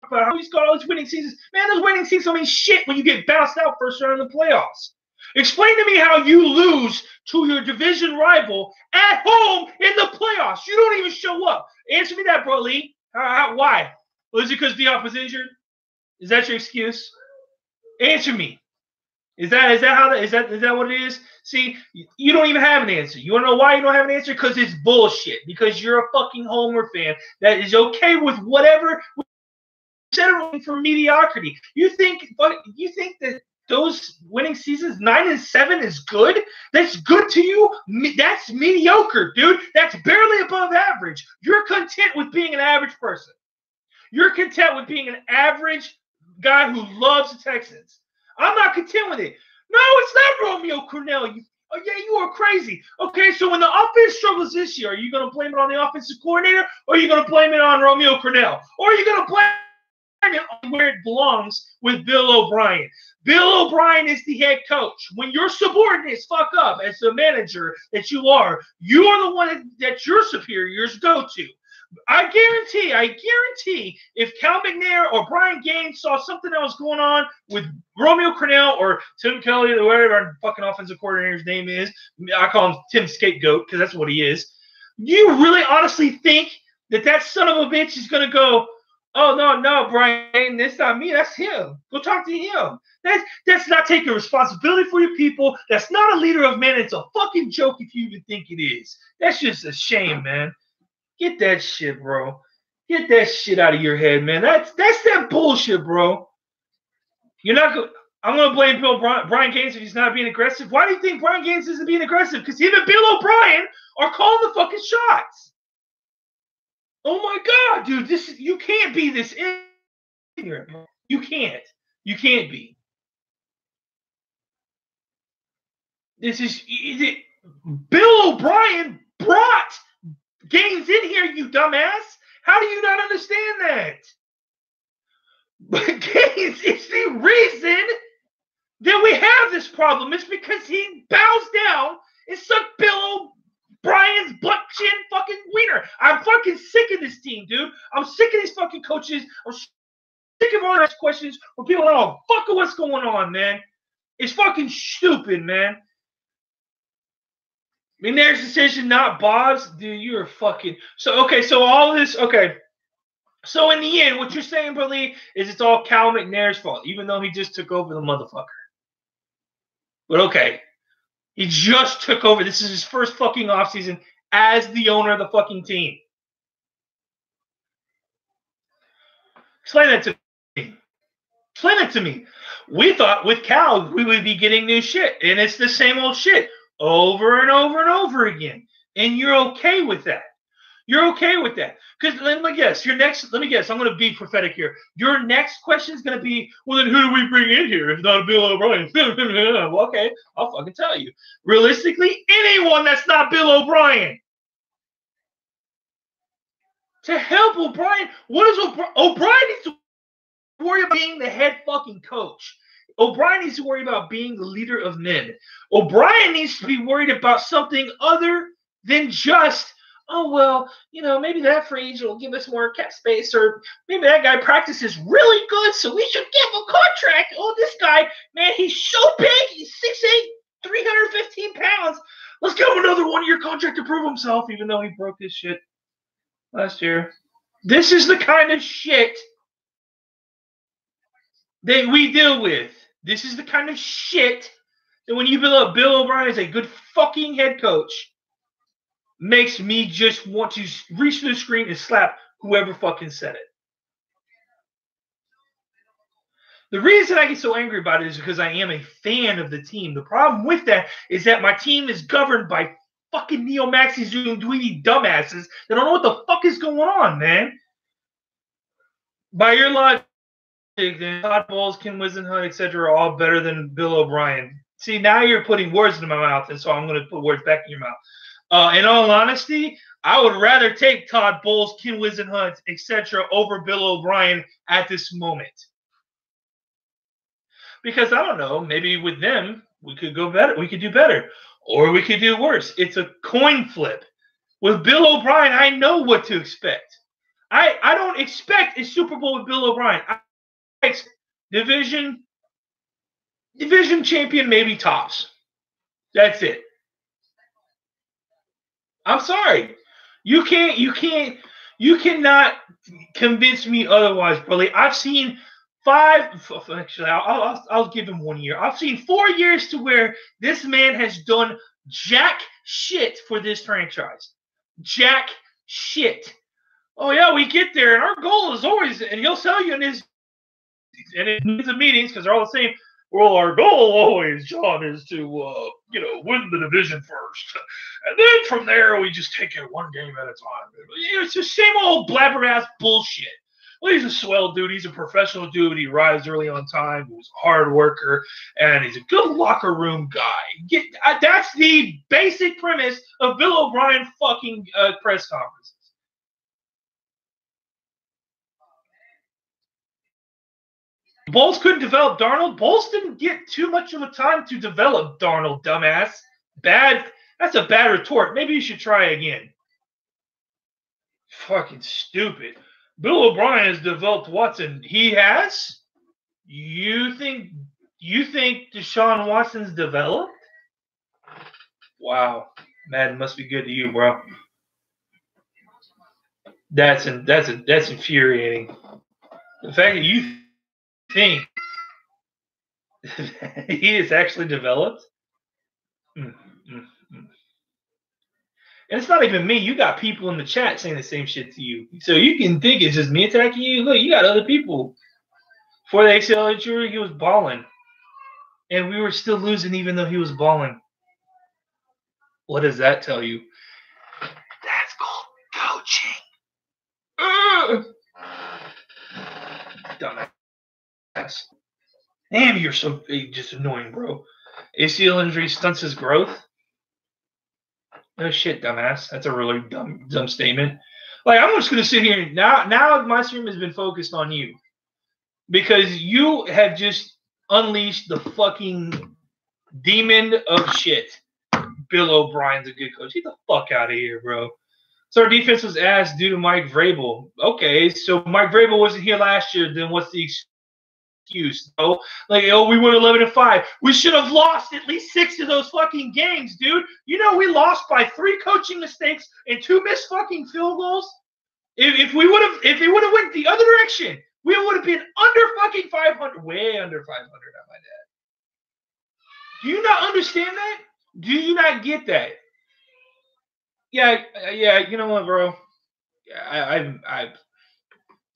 about how he's got all these winning seasons. Man, those winning seasons don't mean shit when you get bounced out first round in the playoffs. Explain to me how you lose to your division rival at home in the playoffs. You don't even show up. Answer me that, bro, Lee. Why? Was it because Diop was injured? Is that your excuse? Answer me. Is that what it is? See, you don't even have an answer. You want to know why you don't have an answer? Because it's bullshit. Because you're a fucking Homer fan that is okay with whatever. Settling for mediocrity. You think that those winning seasons 9 and 7 is good? That's good to you? That's mediocre, dude. That's barely above average. You're content with being an average person. You're content with being an average guy who loves the Texans. I'm not content with it. No, it's not Romeo Crennel. Oh, yeah, you are crazy. Okay, so when the offense struggles this year, are you going to blame it on the offensive coordinator or are you going to blame it on Romeo Crennel? Or are you going to blame where it belongs with Bill O'Brien? Bill O'Brien is the head coach. When your subordinates fuck up as the manager that you are the one that your superiors go to. I guarantee if Cal McNair or Brian Gaines saw something that was going on with Romeo Crennel or Tim Kelly or whatever our fucking offensive coordinator's name is, I call him Tim Scapegoat because that's what he is. You really honestly think that son of a bitch is going to go, oh, no, Brian, that's not me. That's him. Go talk to him. That's not taking responsibility for your people. That's not a leader of men. It's a fucking joke if you even think it is. That's just a shame, man. Get that shit, bro. Get that shit out of your head, man. That's that bullshit, bro. You're not going. I'm going to blame Brian Gaines if he's not being aggressive. Why do you think Brian Gaines isn't being aggressive? Because him and Bill O'Brien are calling the fucking shots. Oh my God, dude! You can't be this ignorant, bro. You can't. You can't be. Bill O'Brien brought Gaines in here, you dumbass. How do you not understand that? But Gaines is the reason that we have this problem. It's because he bows down and sucked Bill O'Brien's butt chin fucking wiener. I'm fucking sick of this team, dude. I'm sick of these fucking coaches. I'm sick of all these questions where people don't know fuck what's going on, man. It's fucking stupid, man. McNair's decision, not Bob's. Dude, you're fucking... So all this... Okay. So in the end, what you're saying, Billy, is it's all Cal McNair's fault, even though he just took over the motherfucker. But okay. He just took over. This is his first fucking offseason as the owner of the fucking team. Explain that to me. Explain that to me. We thought with Cal, we would be getting new shit, and it's the same old shit over and over and over again. And you're okay with that. You're okay with that. Because let me guess, I'm going to be prophetic here. Your next question is going to be, well, then who do we bring in here if not Bill O'Brien? Well, okay, I'll fucking tell you. Realistically, anyone that's not Bill O'Brien. To help O'Brien, what is O'Brien needs to worry about being the head fucking coach. O'Brien needs to worry about being the leader of men. O'Brien needs to be worried about something other than just, oh, well, maybe that free agent will give us more cap space, or maybe that guy practices really good, so we should give him a contract. Oh, this guy, man, he's so big. He's 6'8", 315 pounds. Let's give him another one-year contract to prove himself, even though he broke his shit last year. This is the kind of shit that we deal with. This is the kind of shit that when you build up Bill O'Brien as a good fucking head coach, makes me just want to reach to the screen and slap whoever fucking said it. The reason I get so angry about it is because I am a fan of the team. The problem with that is that my team is governed by fucking neo-maxi zoom dweeby dumbasses that don't know what the fuck is going on, man. By your logic, then Todd Bowles, Ken Whisenhunt, etc. are all better than Bill O'Brien. See, now you're putting words into my mouth, and so I'm going to put words back in your mouth. In all honesty, I would rather take Todd Bowles, Ken Whisenhunt, etc. over Bill O'Brien at this moment. Because I don't know, maybe with them, we could go better. We could do better. Or we could do worse. It's a coin flip. With Bill O'Brien, I know what to expect. I don't expect a Super Bowl with Bill O'Brien. Division champion, maybe tops. That's it. I'm sorry. You cannot convince me otherwise, Burley. I've seen actually, I'll give him 1 year. I've seen 4 years to where this man has done jack shit for this franchise. Jack shit. Oh yeah, we get there, and our goal is always, and he'll tell you in his meetings, because they're all the same. Well, our goal always, John, is to win the division first, and then from there we just take it one game at a time. It's the same old blabber ass bullshit. Well, he's a swell dude. He's a professional dude. He arrives early on time. He's a hard worker, and he's a good locker room guy. That's the basic premise of Bill O'Brien fucking press conferences. Bowles couldn't develop Darnold. Bowles didn't get too much of a time to develop Darnold, dumbass. That's a bad retort. Maybe you should try again. Fucking stupid. Bill O'Brien has developed Watson. He has? You think Deshaun Watson's developed? Wow. Madden must be good to you, bro. That's infuriating. The fact that you think he is actually developed. And it's not even me. You got people in the chat saying the same shit to you. So you can think it's just me attacking you. Look, you got other people. Before the ACL injury, he was balling. And we were still losing even though he was balling. What does that tell you? That's called coaching. Dumbass. Damn, you're so just annoying, bro. ACL injury stunts his growth. No shit, dumbass. That's a really dumb statement. Like, I'm just gonna sit here now. My stream has been focused on you because you have just unleashed the fucking demon of shit. Bill O'Brien's a good coach. Get the fuck out of here, bro. So our defense was ass due to Mike Vrabel. Okay, so Mike Vrabel wasn't here last year. Then what's the excuse? Oh, like, we went 11-5. We should have lost at least 6 of those fucking games, dude. You know we lost by 3 coaching mistakes and 2 missed fucking field goals. If we would have went the other direction, we would have been under fucking 500, way under 500. At my dad. Do you not understand that? Do you not get that? Yeah. You know what, bro?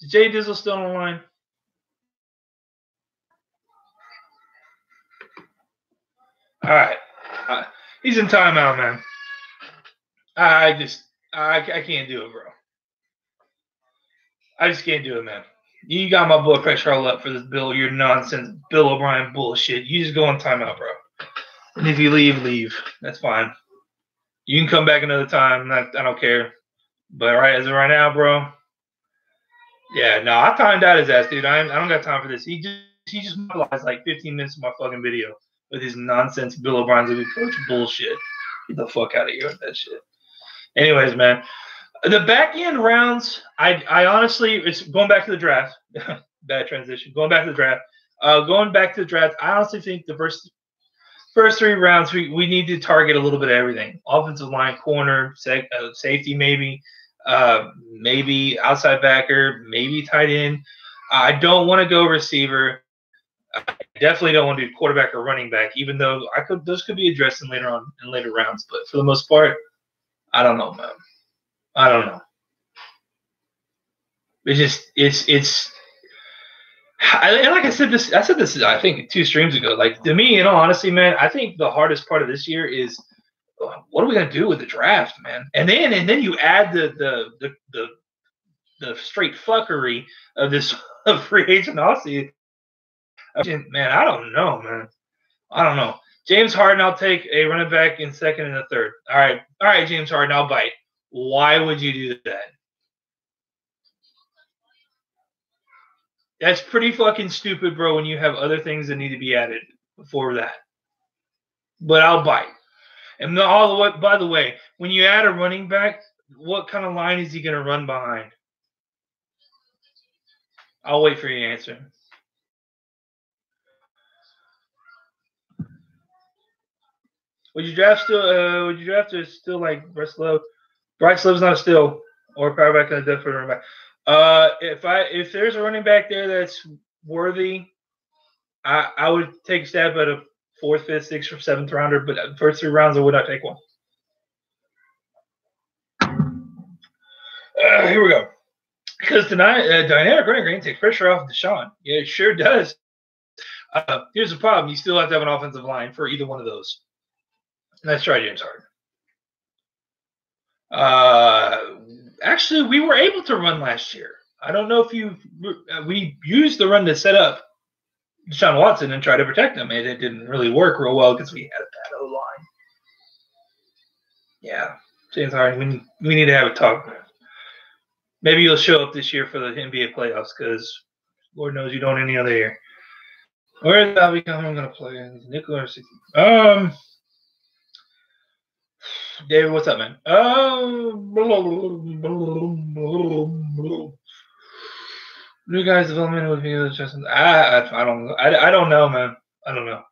Is Jay Dizzle still online? All right. He's in timeout, man. I can't do it, bro. I just can't do it, man. You got my blood pressure all up for this your nonsense Bill O'Brien bullshit. You just go on timeout, bro. And if you leave, leave. That's fine. You can come back another time. I don't care. But right as of right now, bro. Yeah, no, I timed out his ass, dude. I don't got time for this. He just monologued like 15 minutes of my fucking video with his nonsense Bill O'Brien's a good coach bullshit. Get the fuck out of here with that shit. Anyways, man. The back end rounds, I honestly, it's going back to the draft. Bad transition. Going back to the draft. I honestly think the first 3 rounds, we need to target a little bit of everything. Offensive line, corner, safety maybe, maybe outside backer, maybe tight end. I don't want to go receiver. I definitely don't want to do quarterback or running back, even though those could be addressed in later rounds. But for the most part, I don't know, man. I don't know. It's and like I said this I think 2 streams ago. Like, to me, in all honesty, man, I think the hardest part of this year is what are we gonna do with the draft, man? And then you add the straight fuckery of this free agent offseason. Man, I don't know, man. I don't know. James Harden, I'll take a running back in second and a third. All right, James Harden, I'll bite. Why would you do that? That's pretty fucking stupid, bro, when you have other things that need to be added before that. But I'll bite. And by the way, when you add a running back, what kind of line is he going to run behind? I'll wait for your answer. Would you draft still like Bryce Love? Bryce Love's not a steal or power back on the depth for running back. If there's a running back there that's worthy, I would take a stab at a 4th, 5th, 6th, or 7th rounder. But the first 3 rounds, I would not take one. Here we go. Because tonight, dynamic running game takes pressure off Deshaun. Yeah, it sure does. Here's the problem: you still have to have an offensive line for either one of those. Let's try James Harden. Actually, we were able to run last year. I don't know if we used the run to set up Deshaun Watson and try to protect him, and it didn't really work real well because we had a bad O-line. Yeah, James Harden, we need to have a talk. Maybe you'll show up this year for the NBA playoffs because Lord knows you don't any other year. Where is Bobby coming? I'm going to play Nicholas. David, what's up, man? New guys development would be interesting. I don't know. I don't know, man. I don't know.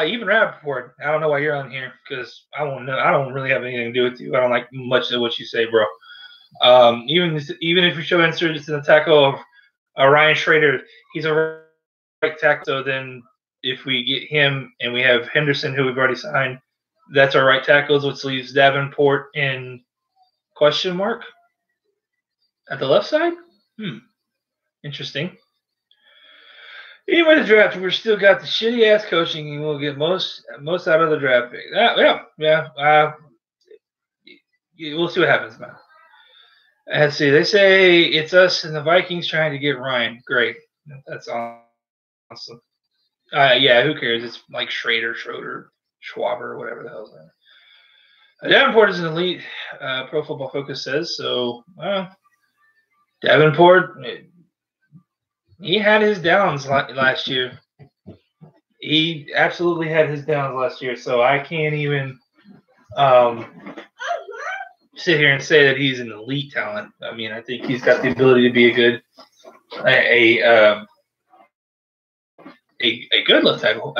Even Rappaport, I don't know why you're on here because I won't know. I don't really have anything to do with you. I don't like much of what you say, bro. Even if we show inserts in the tackle of Ryan Schrader, he's a right tackle. So then if we get him and we have Henderson, who we've already signed, that's our right tackles, which leaves Davenport in question mark at the left side. Interesting. Anyway, the draft, we're still got the shitty ass coaching, and we'll get most out of the draft pick. Yeah. We'll see what happens, man. Let's see. They say it's us and the Vikings trying to get Ryan. Great. That's awesome. Yeah, who cares? It's like Schroeder, Schwaber, whatever the hell's that. Davenport is an elite, Pro Football Focus says. So, Davenport, he had his downs last year. He absolutely had his downs last year. So I can't even sit here and say that he's an elite talent. I mean, I think he's got the ability to be a good left tackle.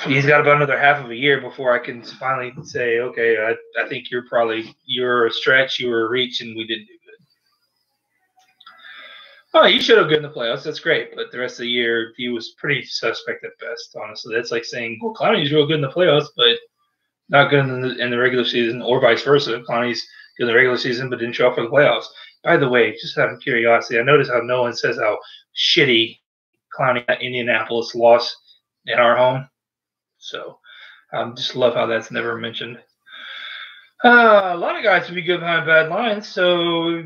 He's got about another half of a year before I can finally say, okay, I think you're a stretch, you were a reach, and we didn't do good. Oh, you showed up good in the playoffs. That's great, but the rest of the year he was pretty suspect at best. Honestly, that's like saying, well, Clowney's real good in the playoffs, but not good in the regular season, or vice versa. Clowney's good in the regular season, but didn't show up for the playoffs. By the way, just out of curiosity, I noticed how no one says how shitty Clowney at Indianapolis lost in our home. So just love how that's never mentioned. A lot of guys would be good behind bad lines, so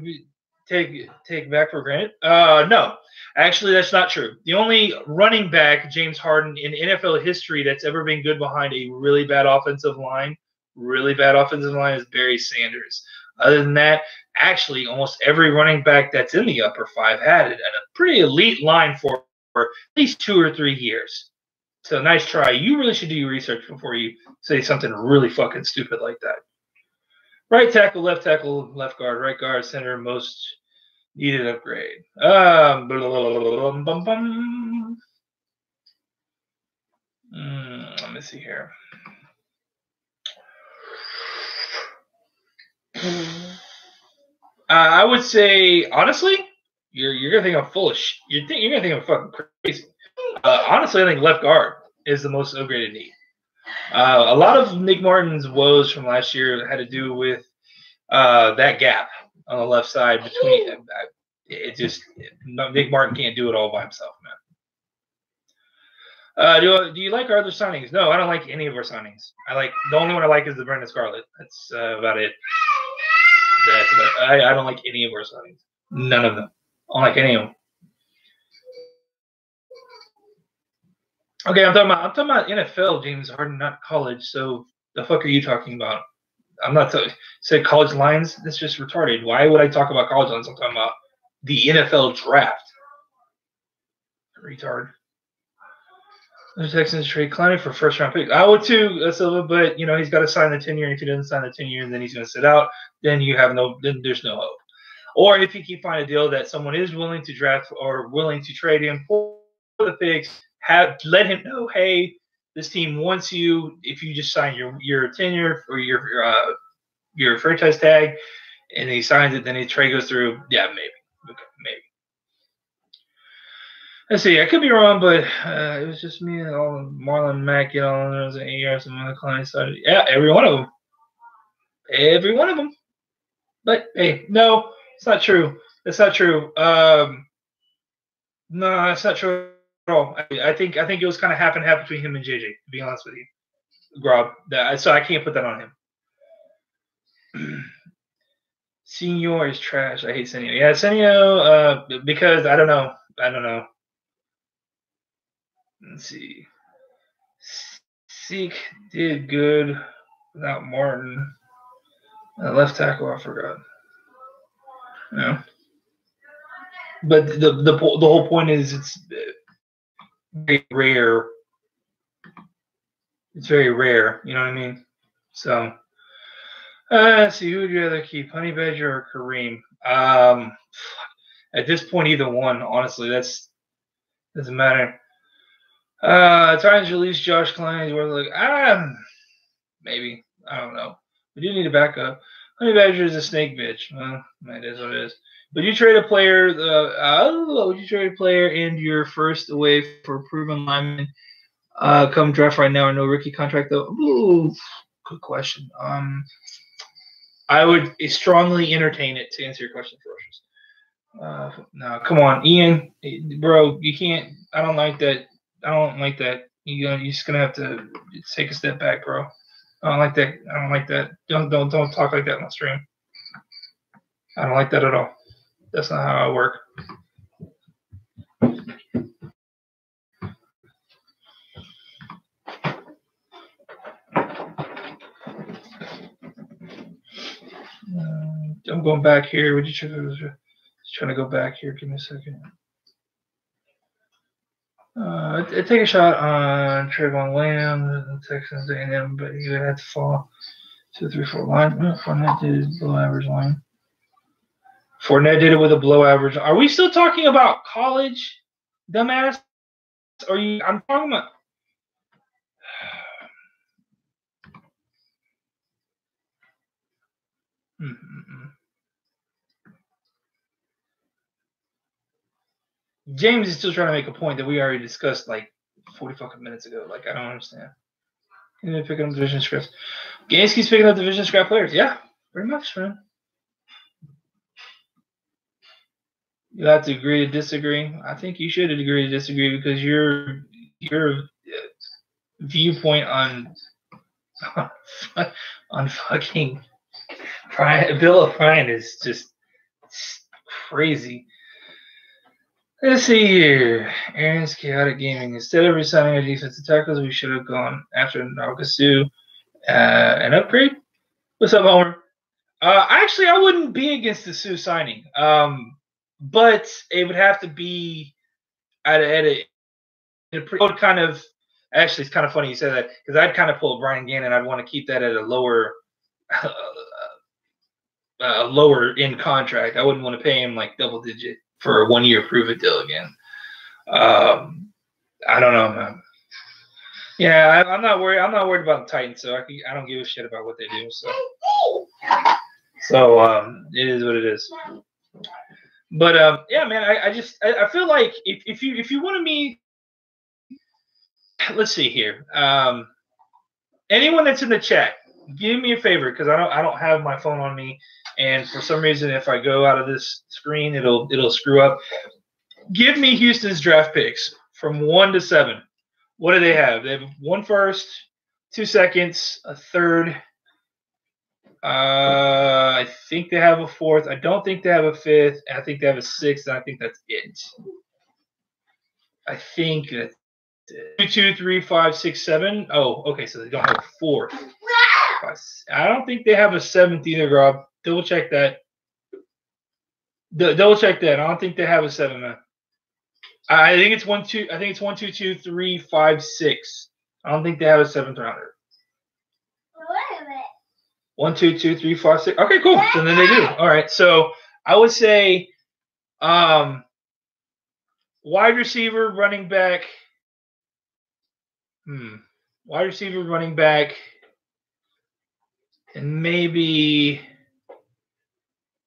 take back for granted. No, actually, that's not true. The only running back, James Harden, in NFL history that's ever been good behind a really bad offensive line, is Barry Sanders. Other than that, actually, almost every running back that's in the upper five had it at a pretty elite line for at least 2 or 3 years. So nice try. You really should do your research before you say something really fucking stupid like that. Right tackle, left guard, right guard, center, most needed upgrade. Let me see here. I would say, honestly, you're gonna think I'm full of shit. You're gonna think I'm fucking crazy. Honestly, I think left guard is the most upgraded need. A lot of Nick Martin's woes from last year had to do with that gap on the left side between. Nick Martin can't do it all by himself, man. Do you like our other signings? No, I don't like any of our signings. The only one I like is the Brendan Scarlett. That's about it. I don't like any of our signings. None of them. I don't like any of them. Okay, I'm talking about NFL, James Harden, not college. So the fuck are you talking about? I'm not say college lines. That's just retarded. Why would I talk about college lines? I'm talking about the NFL draft. Retard. The Texans trade Clowney for first round pick. I would too, Silva, but he's got to sign the 10-year. And if he doesn't sign the 10-year, then he's going to sit out. Then there's no hope. Or if you can find a deal that someone is willing to draft or willing to trade him for the picks, let him know, hey, this team wants you. If you just sign your tenure or your franchise tag, and he signs it, then the trade goes through. Yeah, maybe. Okay, maybe. Let's see. I could be wrong, but it was just me and all Marlon Mack, there was an AR, some other clients started. Yeah, every one of them. Every one of them. But hey, no, it's not true. That's not true. No, that's not true at all. I think it was kind of half and half between him and JJ. To be honest with you, Grob. So I can't put that on him. Senor is trash. I hate Senio. Yeah, Senio. Because I don't know. Let's see. Zeke did good without Martin. Left tackle, I forgot. Yeah. But the whole point is it's very rare. It's very rare. You know what I mean? So, let's see. Who would you rather keep, Honey Badger or Kareem? At this point, either one. Honestly, doesn't matter. Titans release Josh Klein. Maybe. I don't know. We do need a backup. Honey Badger is a snake bitch. Well, that is what it is. Would you trade a player? Would you trade a player and your first away for a proven lineman? Come draft right now or no rookie contract though? Ooh, good question. I would strongly entertain it to answer your question first. No, come on, Ian, bro, you can't. I don't like that. You're just gonna have to take a step back, bro. I don't like that. Don't talk like that on the stream. I don't like that at all. That's not how I work. I'm going back here. Would you trying to go back here? Give me a second. Take a shot on Trayvon Williams, the Texans A&M, but he would have to fall 2, 3, 4 line. Fournette did below average line. Fournette did it with a below average. Are we still talking about college, dumbass? I'm talking about. James is still trying to make a point that we already discussed like 40 fucking minutes ago. Like, I don't understand. He's picking up division scraps. Gansky's picking up division scrap players. Yeah, pretty much, man. You have to agree to disagree. I think you should agree to disagree because your viewpoint on fucking Bill O'Brien is just crazy. Let's see here. Aaron's chaotic gaming. Instead of resigning our defensive tackles, we should have gone after Nagasu. An upgrade? What's up, Homer? Actually, I wouldn't be against the Sioux signing. But it would have to be at a kind of. Actually, it's kind of funny you said that because I'd kind of pull Brian Gannon. I'd want to keep that at a lower end contract. I wouldn't want to pay him like double digit for a 1 year prove it deal again. I don't know, man. Yeah, I'm not worried. I'm not worried about the Titans, so I don't give a shit about what they do. So it is what it is. But yeah, man, I feel like if you wanted me, let's see here. Anyone that's in the chat, give me a favor because I don't have my phone on me, and for some reason, if I go out of this screen, it'll screw up. Give me Houston's draft picks from 1 to 7. What do they have? They have 1 first, 2 seconds, a third. I think they have a 4th. I don't think they have a 5th. And I think they have a 6th. And I think that's it. I think that's 2, 2, 3, 5, 6, 7. Oh, okay. So they don't have a 4th. I don't think they have a 7th either, Rob. Double check that. Double check that. I don't think they have a 7, man. I think it's 1, 2. I think it's 1, 2, 2, 3, 5, 6. I don't think they have a 7th rounder. 1, 2, 2, 3, 4, 6. Okay, cool. So then they do. All right. So I would say wide receiver, running back. Wide receiver, running back, and maybe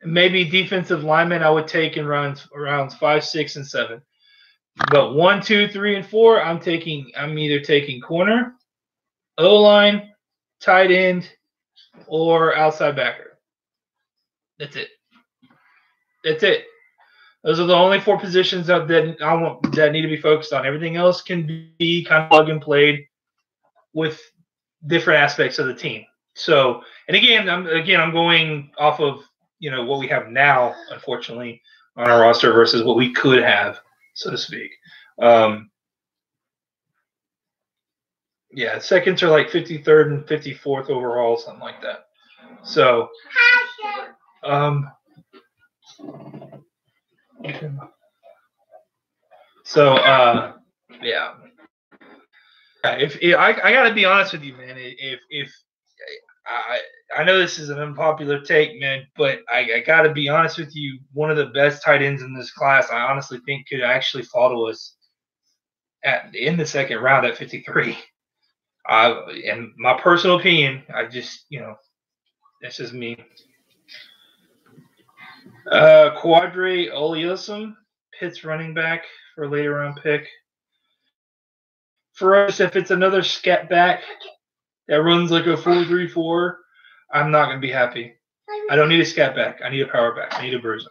defensive lineman I would take in rounds 5, 6, and 7. But 1, 2, 3, and 4, I'm either taking corner, O-line, tight end, or outside backer. That's it. Those are the only 4 positions that need to be focused on. Everything else can be kind of plug and played with different aspects of the team. So, and again, I'm going off of what we have now, unfortunately, on our roster versus what we could have, so to speak. Yeah, seconds are like 53rd and 54th overall, something like that. So, yeah. If I got to be honest with you, man, if I know this is an unpopular take, man, but I got to be honest with you, one of the best tight ends in this class, I honestly think could actually fall to us in the 2nd round at 53. In my personal opinion, I just, that's just me. Quadre Oliosum, Pitt's running back for a later round pick. For us, if it's another scat back that runs like a 4-3-4, I'm not going to be happy. I don't need a scat back. I need a power back. I need a bruiser.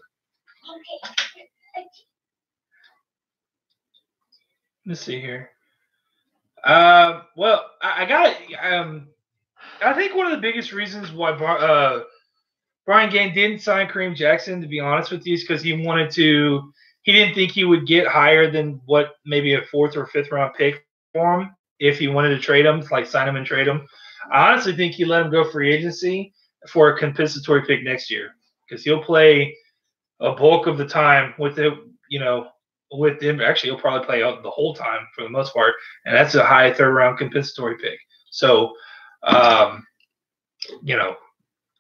Let's see here. Well, I got I think one of the biggest reasons why Brian Gaine didn't sign Kareem Jackson, to be honest with you, is because he didn't think he would get higher than what maybe a 4th or 5th round pick for him if he wanted to trade him, like sign him and trade him. I honestly think he let him go free agency for a compensatory pick next year because he'll play a bulk of the time with him. Actually, he'll probably play out the whole time for the most part, and that's a high 3rd round compensatory pick. So, I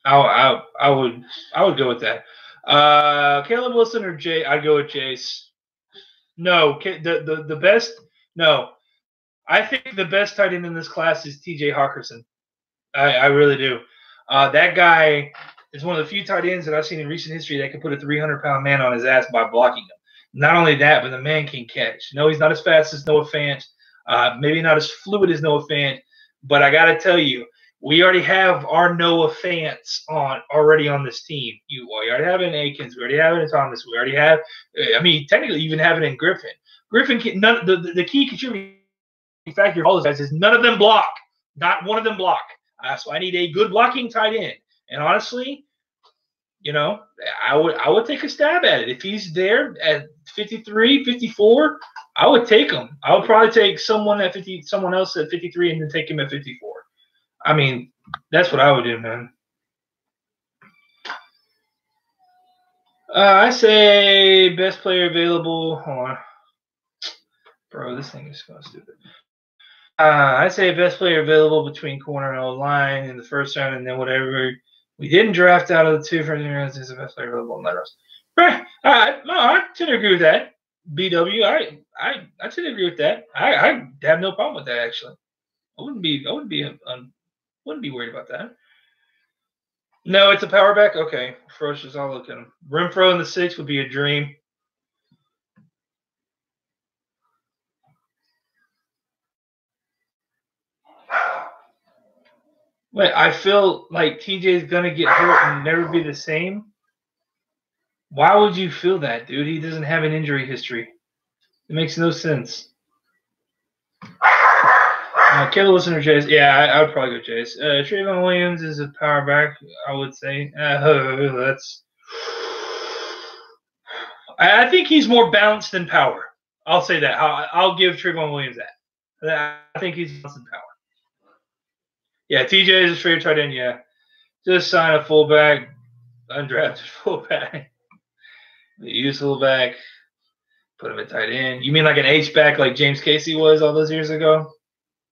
would go with that. Caleb Wilson or Jay? I'd go with Jace. No, the best. No, I think the best tight end in this class is T.J. Hawkinson. I really do. That guy is one of the few tight ends that I've seen in recent history that can put a 300-pound man on his ass by blocking him. Not only that, but the man can catch. No, he's not as fast as Noah Fant. Maybe not as fluid as Noah Fant. But I got to tell you, we already have our Noah Fants already on this team. We already have it in Akins. We already have it in Thomas. We already have technically even have it in Griffin. Griffin, the key contributing factor of all those guys is none of them block. Not one of them block. So I need a good blocking tight end. And honestly, You know, I would take a stab at it. If he's there at 53, 54, I would take him. I would probably take someone else at 53 and then take him at 54. I mean, that's what I would do, man. I say best player available. Hold on. Bro, this thing is going stupid. I say best player available between corner and O-line in the first round, and then whatever we didn't draft out of the two first rounds is the best player available in that round. Right. I tend to agree with that. BW, I tend to agree with that. I have no problem with that, actually. I wouldn't be worried about that. No, it's a power back? Okay. Ferocious, I'll look at him. Renfro in the 6 would be a dream. Wait, I feel like TJ is going to get hurt and never be the same. Why would you feel that, dude? He doesn't have an injury history. It makes no sense. Caleb Wilson or Chase? Yeah, I would probably go Chase. Trayvon Williams is a power back, I would say. I think he's more balanced than power. I'll say that. I'll give Trayvon Williams that. I think he's balanced in power. Yeah, TJ is a straight tight end, yeah. Just sign a fullback, undrafted fullback. Use fullback, put him at tight end. You mean like an H-back like James Casey was all those years ago?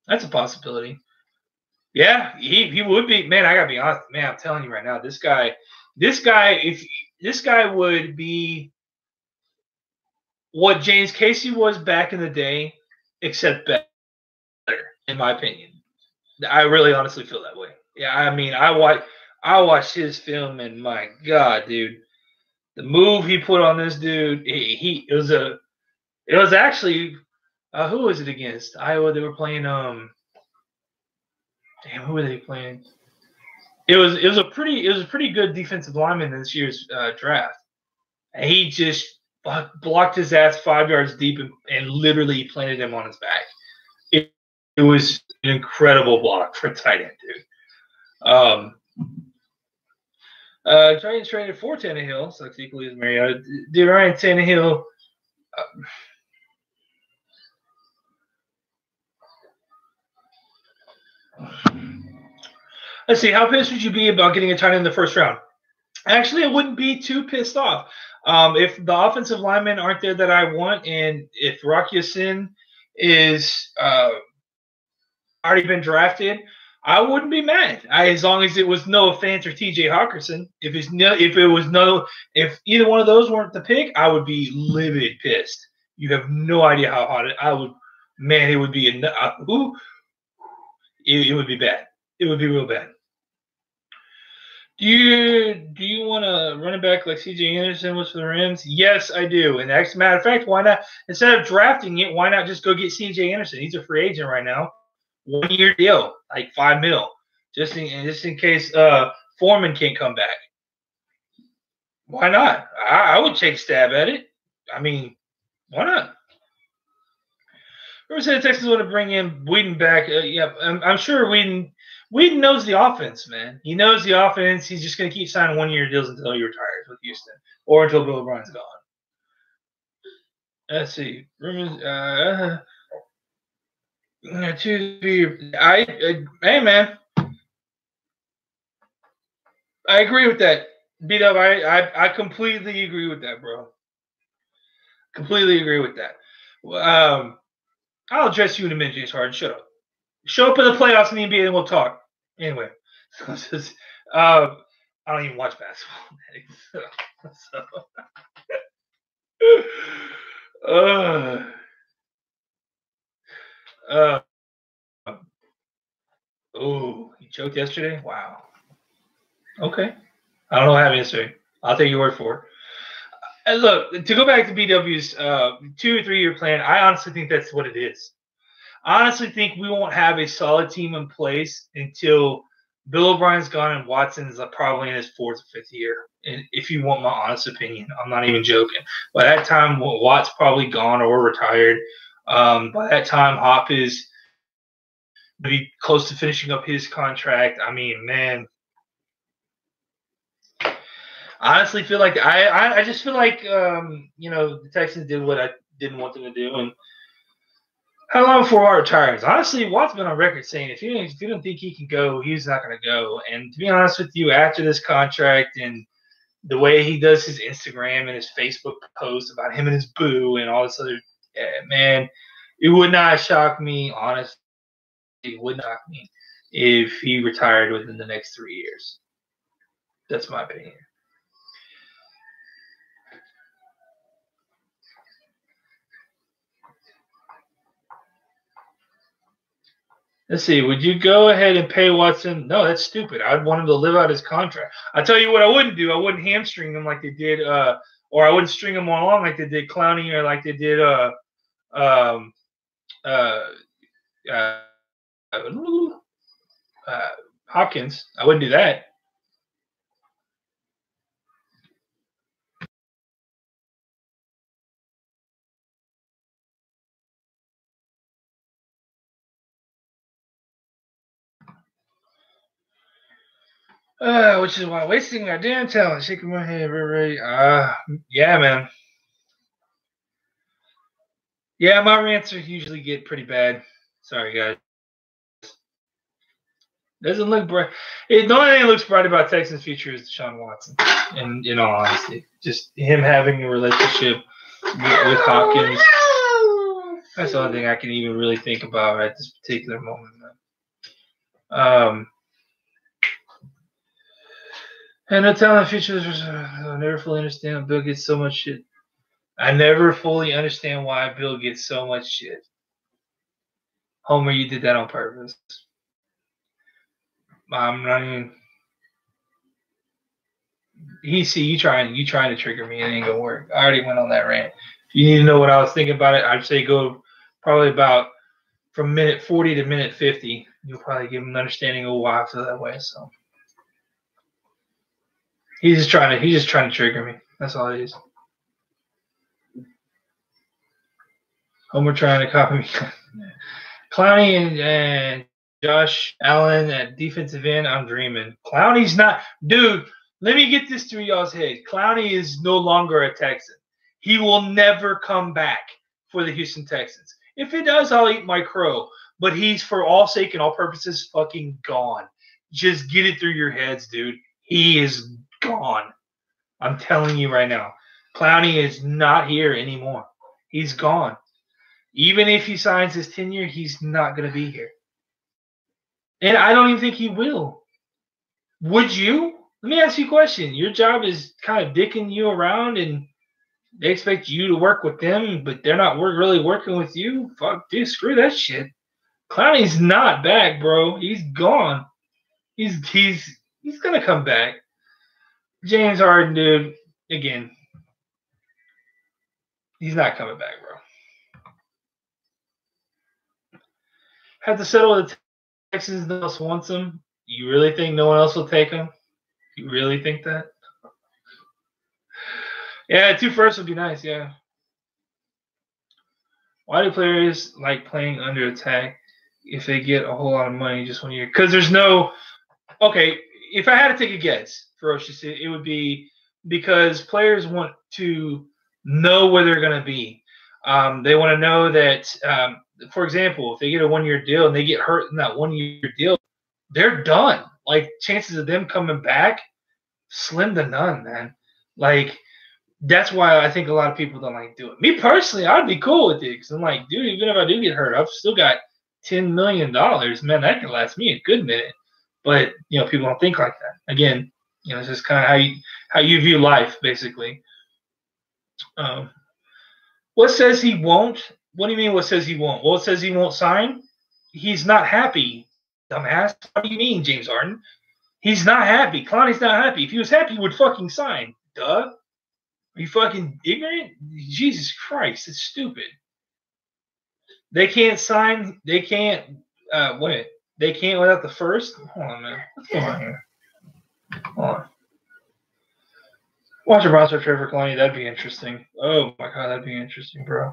That's a possibility. Yeah, he would be. Man, I got to be honest. Man, I'm telling you right now, this guy would be what James Casey was back in the day, except better, in my opinion. I really honestly feel that way. Yeah, I mean, I watched his film, and my God, dude, the move he put on this dude, it was actually who was it against? Iowa. They were playing who were they playing? It was a pretty good defensive lineman in this year's draft. And he just blocked his ass 5 yards deep and literally planted him on his back. It was an incredible block for a tight end, dude. Giants traded for Tannehill, so it's equally as Mariota. Dude, Ryan Tannehill. Let's see. How pissed would you be about getting a tight end in the first round? Actually, I wouldn't be too pissed off. If the offensive linemen aren't there that I want, and if Rock Ya-Sin is already been drafted, I wouldn't be mad. As long as it was Noah Fant or T.J. Hawkinson. If either one of those weren't the pick, I would be livid pissed. You have no idea how hot I would. Man, it would be it would be bad. It would be real bad. Do you want to run it back like C.J. Anderson was for the Rams? Yes, I do. And as a matter of fact, why not? Instead of drafting it, why not just go get C.J. Anderson? He's a free agent right now. 1 year deal, like $5 million, just in case Foreman can't come back. Why not? I would take a stab at it. I mean, why not? Whoever said Texans want to bring in Whedon back? Yeah, I'm sure Whedon knows the offense, man. He knows the offense. He's just going to keep signing 1 year deals until he retires with Houston or until Bill O'Brien's gone. Let's see. Rumors. 2 3. Hey man, I agree with that. B-Dub, I completely agree with that, bro. Completely agree with that. I'll address you in a minute, James Harden. Shut up. Show up in the playoffs in the NBA and we'll talk. Anyway, I don't even watch basketball. You choked yesterday? Wow. Okay. I don't know what happened yesterday. I'll take your word for it. Look, to go back to BW's 2 or 3 year plan, I honestly think that's what it is. I honestly think we won't have a solid team in place until Bill O'Brien's gone and Watson's probably in his 4th or 5th year. And if you want my honest opinion, I'm not even joking. By that time, Watt's probably gone or retired. By that time, Hop is maybe close to finishing up his contract. I mean, man, honestly feel like I just feel like the Texans did what I didn't want them to do. And how long before Watt retires? Honestly, Watt's been on record saying if you don't think he can go, he's not going to go. And to be honest with you, after this contract and the way he does his Instagram and his Facebook posts about him and his boo and all this other, man, it would not shock me. Honestly, it would not shock me if he retired within the next 3 years. That's my opinion. Let's see. Would you go ahead and pay Watson? No, that's stupid. I'd want him to live out his contract. I'll tell you what I wouldn't do. I wouldn't hamstring him like they did, or I wouldn't string him along like they did Clowney or like they did Hopkins. I wouldn't do that. Which is why wasting my damn talent, shaking my head, right? Yeah, man. Yeah, my rants usually get pretty bad. Sorry, guys. Doesn't look bright. The only thing that looks bright about Texans' future is Deshaun Watson. And in all honesty, just him having a relationship with Hopkins. That's the only thing I can even really think about at this particular moment, man. And the talent features, I never fully understand. Bill gets so much shit. I never fully understand why Bill gets so much shit. Homer, you did that on purpose. I'm not even. You trying to trigger me. It ain't gonna work. I already went on that rant. If you need to know what I was thinking about it, I'd say go probably about from minute 40 to minute 50. You'll probably give him an understanding of why I feel that way. So. He's just trying to trigger me. That's all it is. Homer trying to copy me. Clowney and Josh Allen at defensive end, I'm dreaming. Clowney's not. Dude, let me get this through y'all's head. Clowney is no longer a Texan. He will never come back for the Houston Texans. If it does, I'll eat my crow. But he's, for all sake and all purposes, fucking gone. Just get it through your heads, dude. He is gone. I'm telling you right now. Clowney is not here anymore. He's gone. Even if he signs his tenure, he's not going to be here. And I don't even think he will. Would you? Let me ask you a question. Your job is kind of dicking you around and they expect you to work with them, but they're not really working with you? Fuck, dude, screw that shit. Clowney's not back, bro. He's gone. He's going to come back. James Harden, dude, again, he's not coming back, bro. Have to settle with the Texans. No one else wants him. You really think no one else will take him? You really think that? Yeah, 2 firsts would be nice, yeah. Why do players like playing under attack if they get a whole lot of money just 1 year? Because there's no – okay, if I had to take a guess, Ferocious, it would be because players want to know where they're going to be. They want to know that, for example, if they get a 1-year deal and they get hurt in that 1-year deal, they're done. Like, chances of them coming back, slim to none, man. Like, that's why I think a lot of people don't like doing it. Me personally, I'd be cool with it because I'm like, dude, even if I do get hurt, I've still got $10 million. Man, that could last me a good minute. But, people don't think like that. Again, it's just kind of how you view life, basically. What says he won't? What do you mean what says he won't? Well, it says he won't sign. He's not happy, dumbass. What do you mean, James Harden? He's not happy. Clowney's not happy. If he was happy, he would fucking sign. Duh. Are you fucking ignorant? Jesus Christ, it's stupid. They can't sign. They can't. Wait. They can't without the first? Hold on, man. What's going on here? Hold on. Watch a roster Trevor Clowney. That'd be interesting. Oh, my God. That'd be interesting, bro.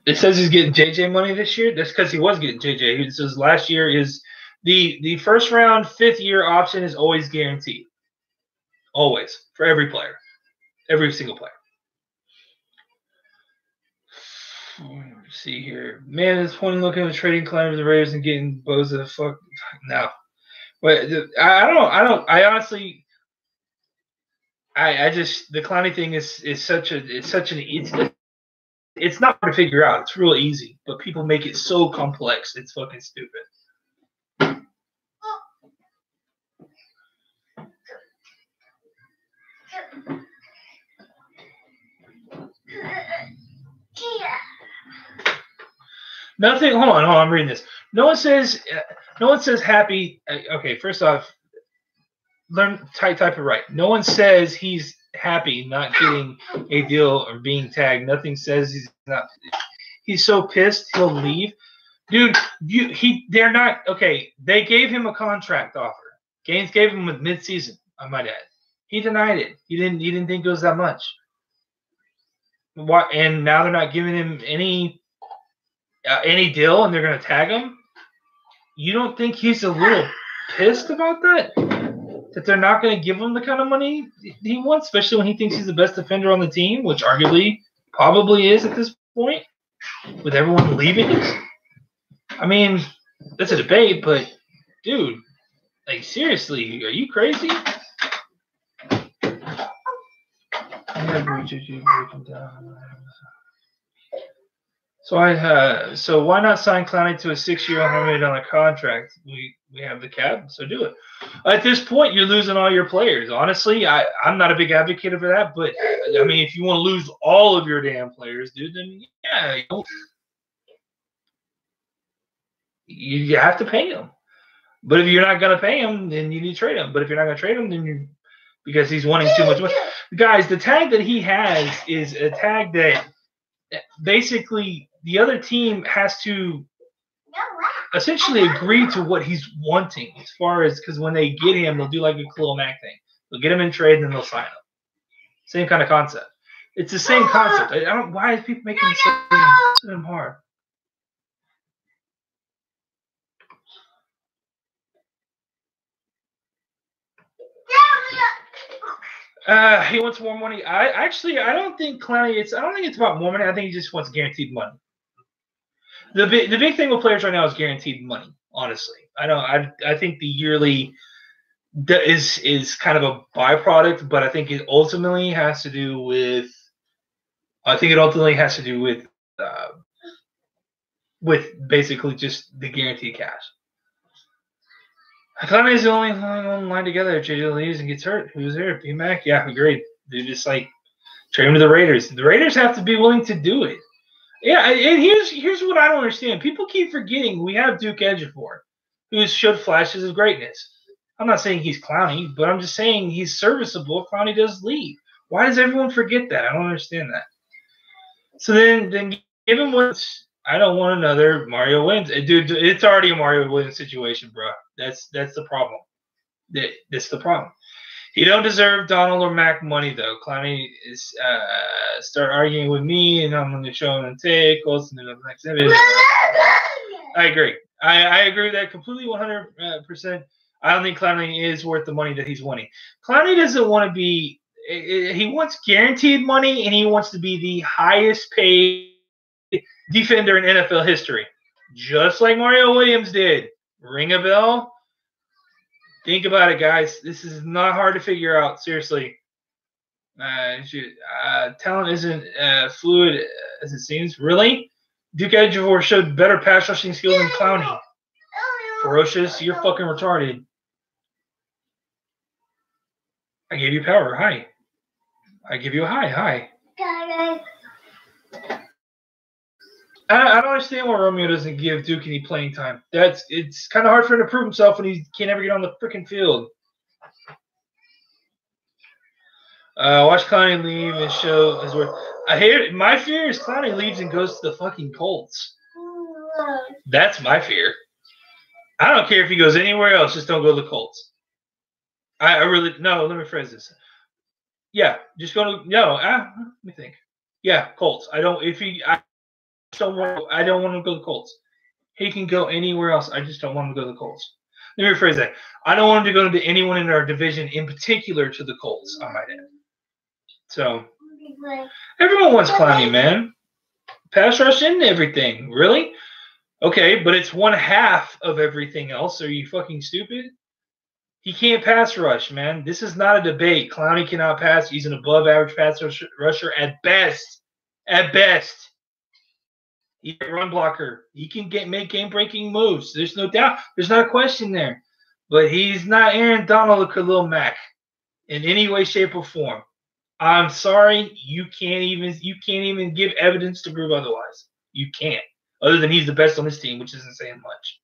It says he's getting JJ money this year. That's because he was getting JJ. He says last year is the first round, 5th year option is always guaranteed. Always. For every player. Every single player. Let's see here. Man, it's funny looking at trading climbers the Raiders and getting Bosa. Fuck. No. But I honestly, I just, the Clowney thing is it's not hard to figure out. It's real easy, but people make it so complex. It's fucking stupid. Nothing. Hold on. I'm reading this. No one says happy. Okay, first off, learn type it right. No one says he's happy not getting a deal or being tagged. Nothing says he's not. He's so pissed he'll leave, dude. They're not okay. They gave him a contract offer. Gaines gave him with mid-season. I might add. He denied it. He didn't think it was that much. What? And now they're not giving him any deal, and they're gonna tag him. You don't think he's a little pissed about that? That they're not going to give him the kind of money he wants, especially when he thinks he's the best defender on the team, which arguably probably is at this point, with everyone leaving. I mean, that's a debate, but dude, like seriously, are you crazy? So why not sign Clowney to a 6-year $100 million contract? We have the cap, so do it. At this point, you're losing all your players. Honestly, I'm not a big advocate for that, but I mean, if you want to lose all of your damn players, dude, then yeah, you have to pay them. But if you're not gonna pay him, then you need to trade him. But if you're not gonna trade him, then because he's wanting too much money. Guys, the tag that he has is a tag that basically the other team has to essentially agree to what he's wanting as far as, because when they get him, they'll do like a Khalil Mack thing. They'll get him in trade and then they'll sign him. Same kind of concept. It's the same concept. I don't. Why is people making it so damn hard? He wants more money. I don't think Clowney. I don't think it's about more money. I think he just wants guaranteed money. The big thing with players right now is guaranteed money. Honestly, I think the yearly is kind of a byproduct, but I think it ultimately has to do with. With basically just the guaranteed cash. Clowney is the only line together. JJ leaves and gets hurt. Who's there? P-Mac? Yeah, agreed. They just like trade him to the Raiders. The Raiders have to be willing to do it. Yeah, and here's what I don't understand. People keep forgetting we have Duke Ejiofor, who showed flashes of greatness. I'm not saying he's Clowney, but I'm just saying he's serviceable if Clowney does leave. Why does everyone forget that? I don't understand that. So then give him what. I don't want another Mario Williams. Dude, it's already a Mario Williams situation, bro. That's the problem. That's the problem. He don't deserve Donald or Mac money, though. Clowney is start arguing with me, and I'm going to show him and take. Colson in the next video. I agree. I agree with that completely 100%. I don't think Clowney is worth the money that he's wanting. Clowney doesn't want to be – he wants guaranteed money, and he wants to be the highest paid defender in NFL history, just like Mario Williams did. Ring a bell? Think about it, guys. This is not hard to figure out. Seriously. Talent isn't fluid as it seems. Really? Duke Ejiofor showed better pass rushing skills than Clowney. Ferocious. You're fucking retarded. I gave you power. Hi. I give you a hi. Hi. I don't understand why Romeo doesn't give Duke any playing time. It's kind of hard for him to prove himself when he can't ever get on the freaking field. Watch Clowney leave and show his worth. My fear is Clowney leaves and goes to the fucking Colts. That's my fear. I don't care if he goes anywhere else. Just don't go to the Colts. I really no. Let me phrase this. Yeah, just go to let me think. Yeah, Colts. I don't. If he. I don't want him to go to the Colts. He can go anywhere else. I just don't want him to go to the Colts. Let me rephrase that. I don't want him to go to anyone in our division, in particular to the Colts, I might add. So, everyone wants Clowney, man. Pass rush and everything. Really? Okay, but it's one half of everything else. Are you fucking stupid? He can't pass rush, man. This is not a debate. Clowney cannot pass. He's an above-average pass rusher at best. At best. He's a run blocker. He can make game-breaking moves. There's no doubt. There's not a question there. But he's not Aaron Donald or Khalil Mack in any way, shape, or form. I'm sorry. You can't even give evidence to prove otherwise. You can't. Other than he's the best on this team, which isn't saying much.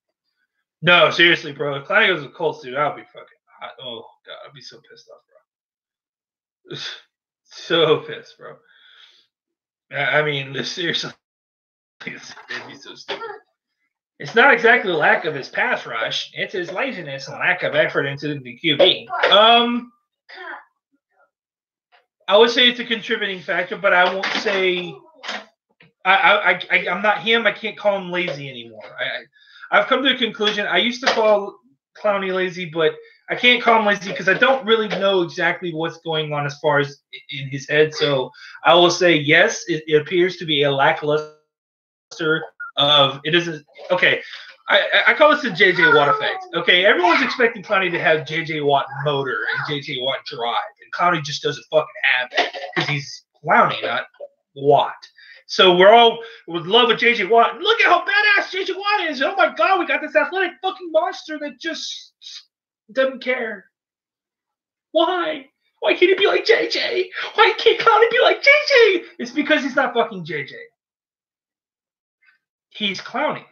No, seriously, bro. If Clowney goes to the Colts, dude, I'll be fucking hot. Oh, God. I'd be so pissed off, bro. So pissed, bro. I mean, seriously. It'd be so stupid. It's not exactly the lack of his pass rush. It's his laziness and lack of effort into the QB. I would say it's a contributing factor, but I won't say I'm not him. I can't call him lazy anymore. I've come to a conclusion. I used to call Clowney lazy, but I can't call him lazy because I don't really know exactly what's going on as far as in his head. So I will say yes, it appears to be a lackluster of it isn't okay. I call this the JJ Watt effect. Okay, everyone's expecting Clowney to have JJ Watt motor and JJ Watt drive, and Clowney just doesn't fucking have that because he's Clowney, not Watt. So we're all with love with JJ Watt. And look at how badass JJ Watt is. Oh my God, we got this athletic fucking monster that just doesn't care. Why? Why can't he be like JJ? Why can't Clowney be like JJ? It's because he's not fucking JJ. He's Clowney.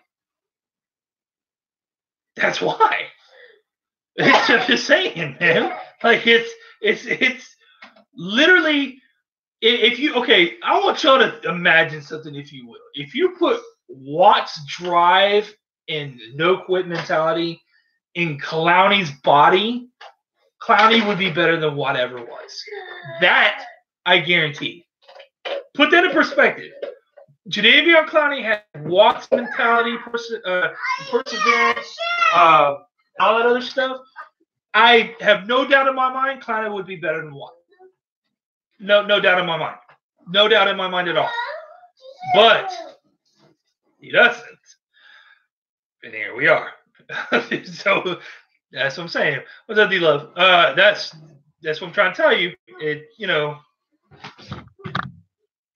That's why. It's just saying, man. Like it's literally if you I want y'all to imagine something, if you will. If you put Watt's drive and no quit mentality in Clowney's body, Clowney would be better than Watt ever was. That I guarantee. Put that in perspective. Jadeveon Clowney had Watt's mentality, perseverance, all that other stuff. I have no doubt in my mind Clowney would be better than Watt. No doubt in my mind. No doubt in my mind at all. But he doesn't. And here we are. So that's what I'm saying. What's up, D-Love? That's what I'm trying to tell you.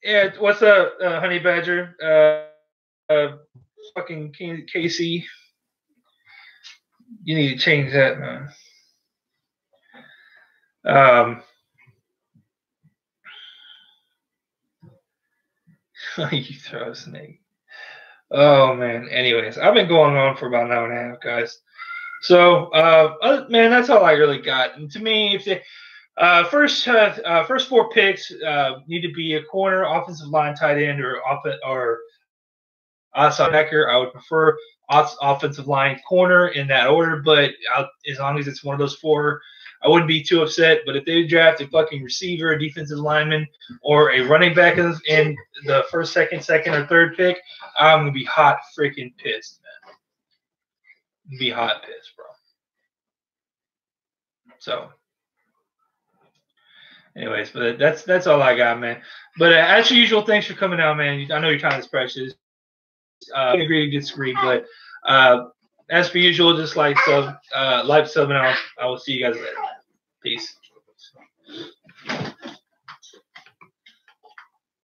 Yeah, what's up, Honey Badger? Fucking Casey. You need to change that, man. You throw a snake. Oh, man. Anyways, I've been going on for about an hour and a half, guys. So, man, that's all I really got. And to me, if they first four picks need to be a corner, offensive line, tight end, or outside backer. I would prefer offensive line, corner in that order, but as long as it's one of those four, I wouldn't be too upset. But if they draft a fucking receiver, a defensive lineman, or a running back in the first, second, or third pick, I'm gonna be hot freaking pissed, man. Be hot pissed, bro. So. Anyways, but that's all I got, man. But as usual, thanks for coming out, man. I know your time is precious. I agree to disagree, but as per usual, just like sub, and I will see you guys later. Peace.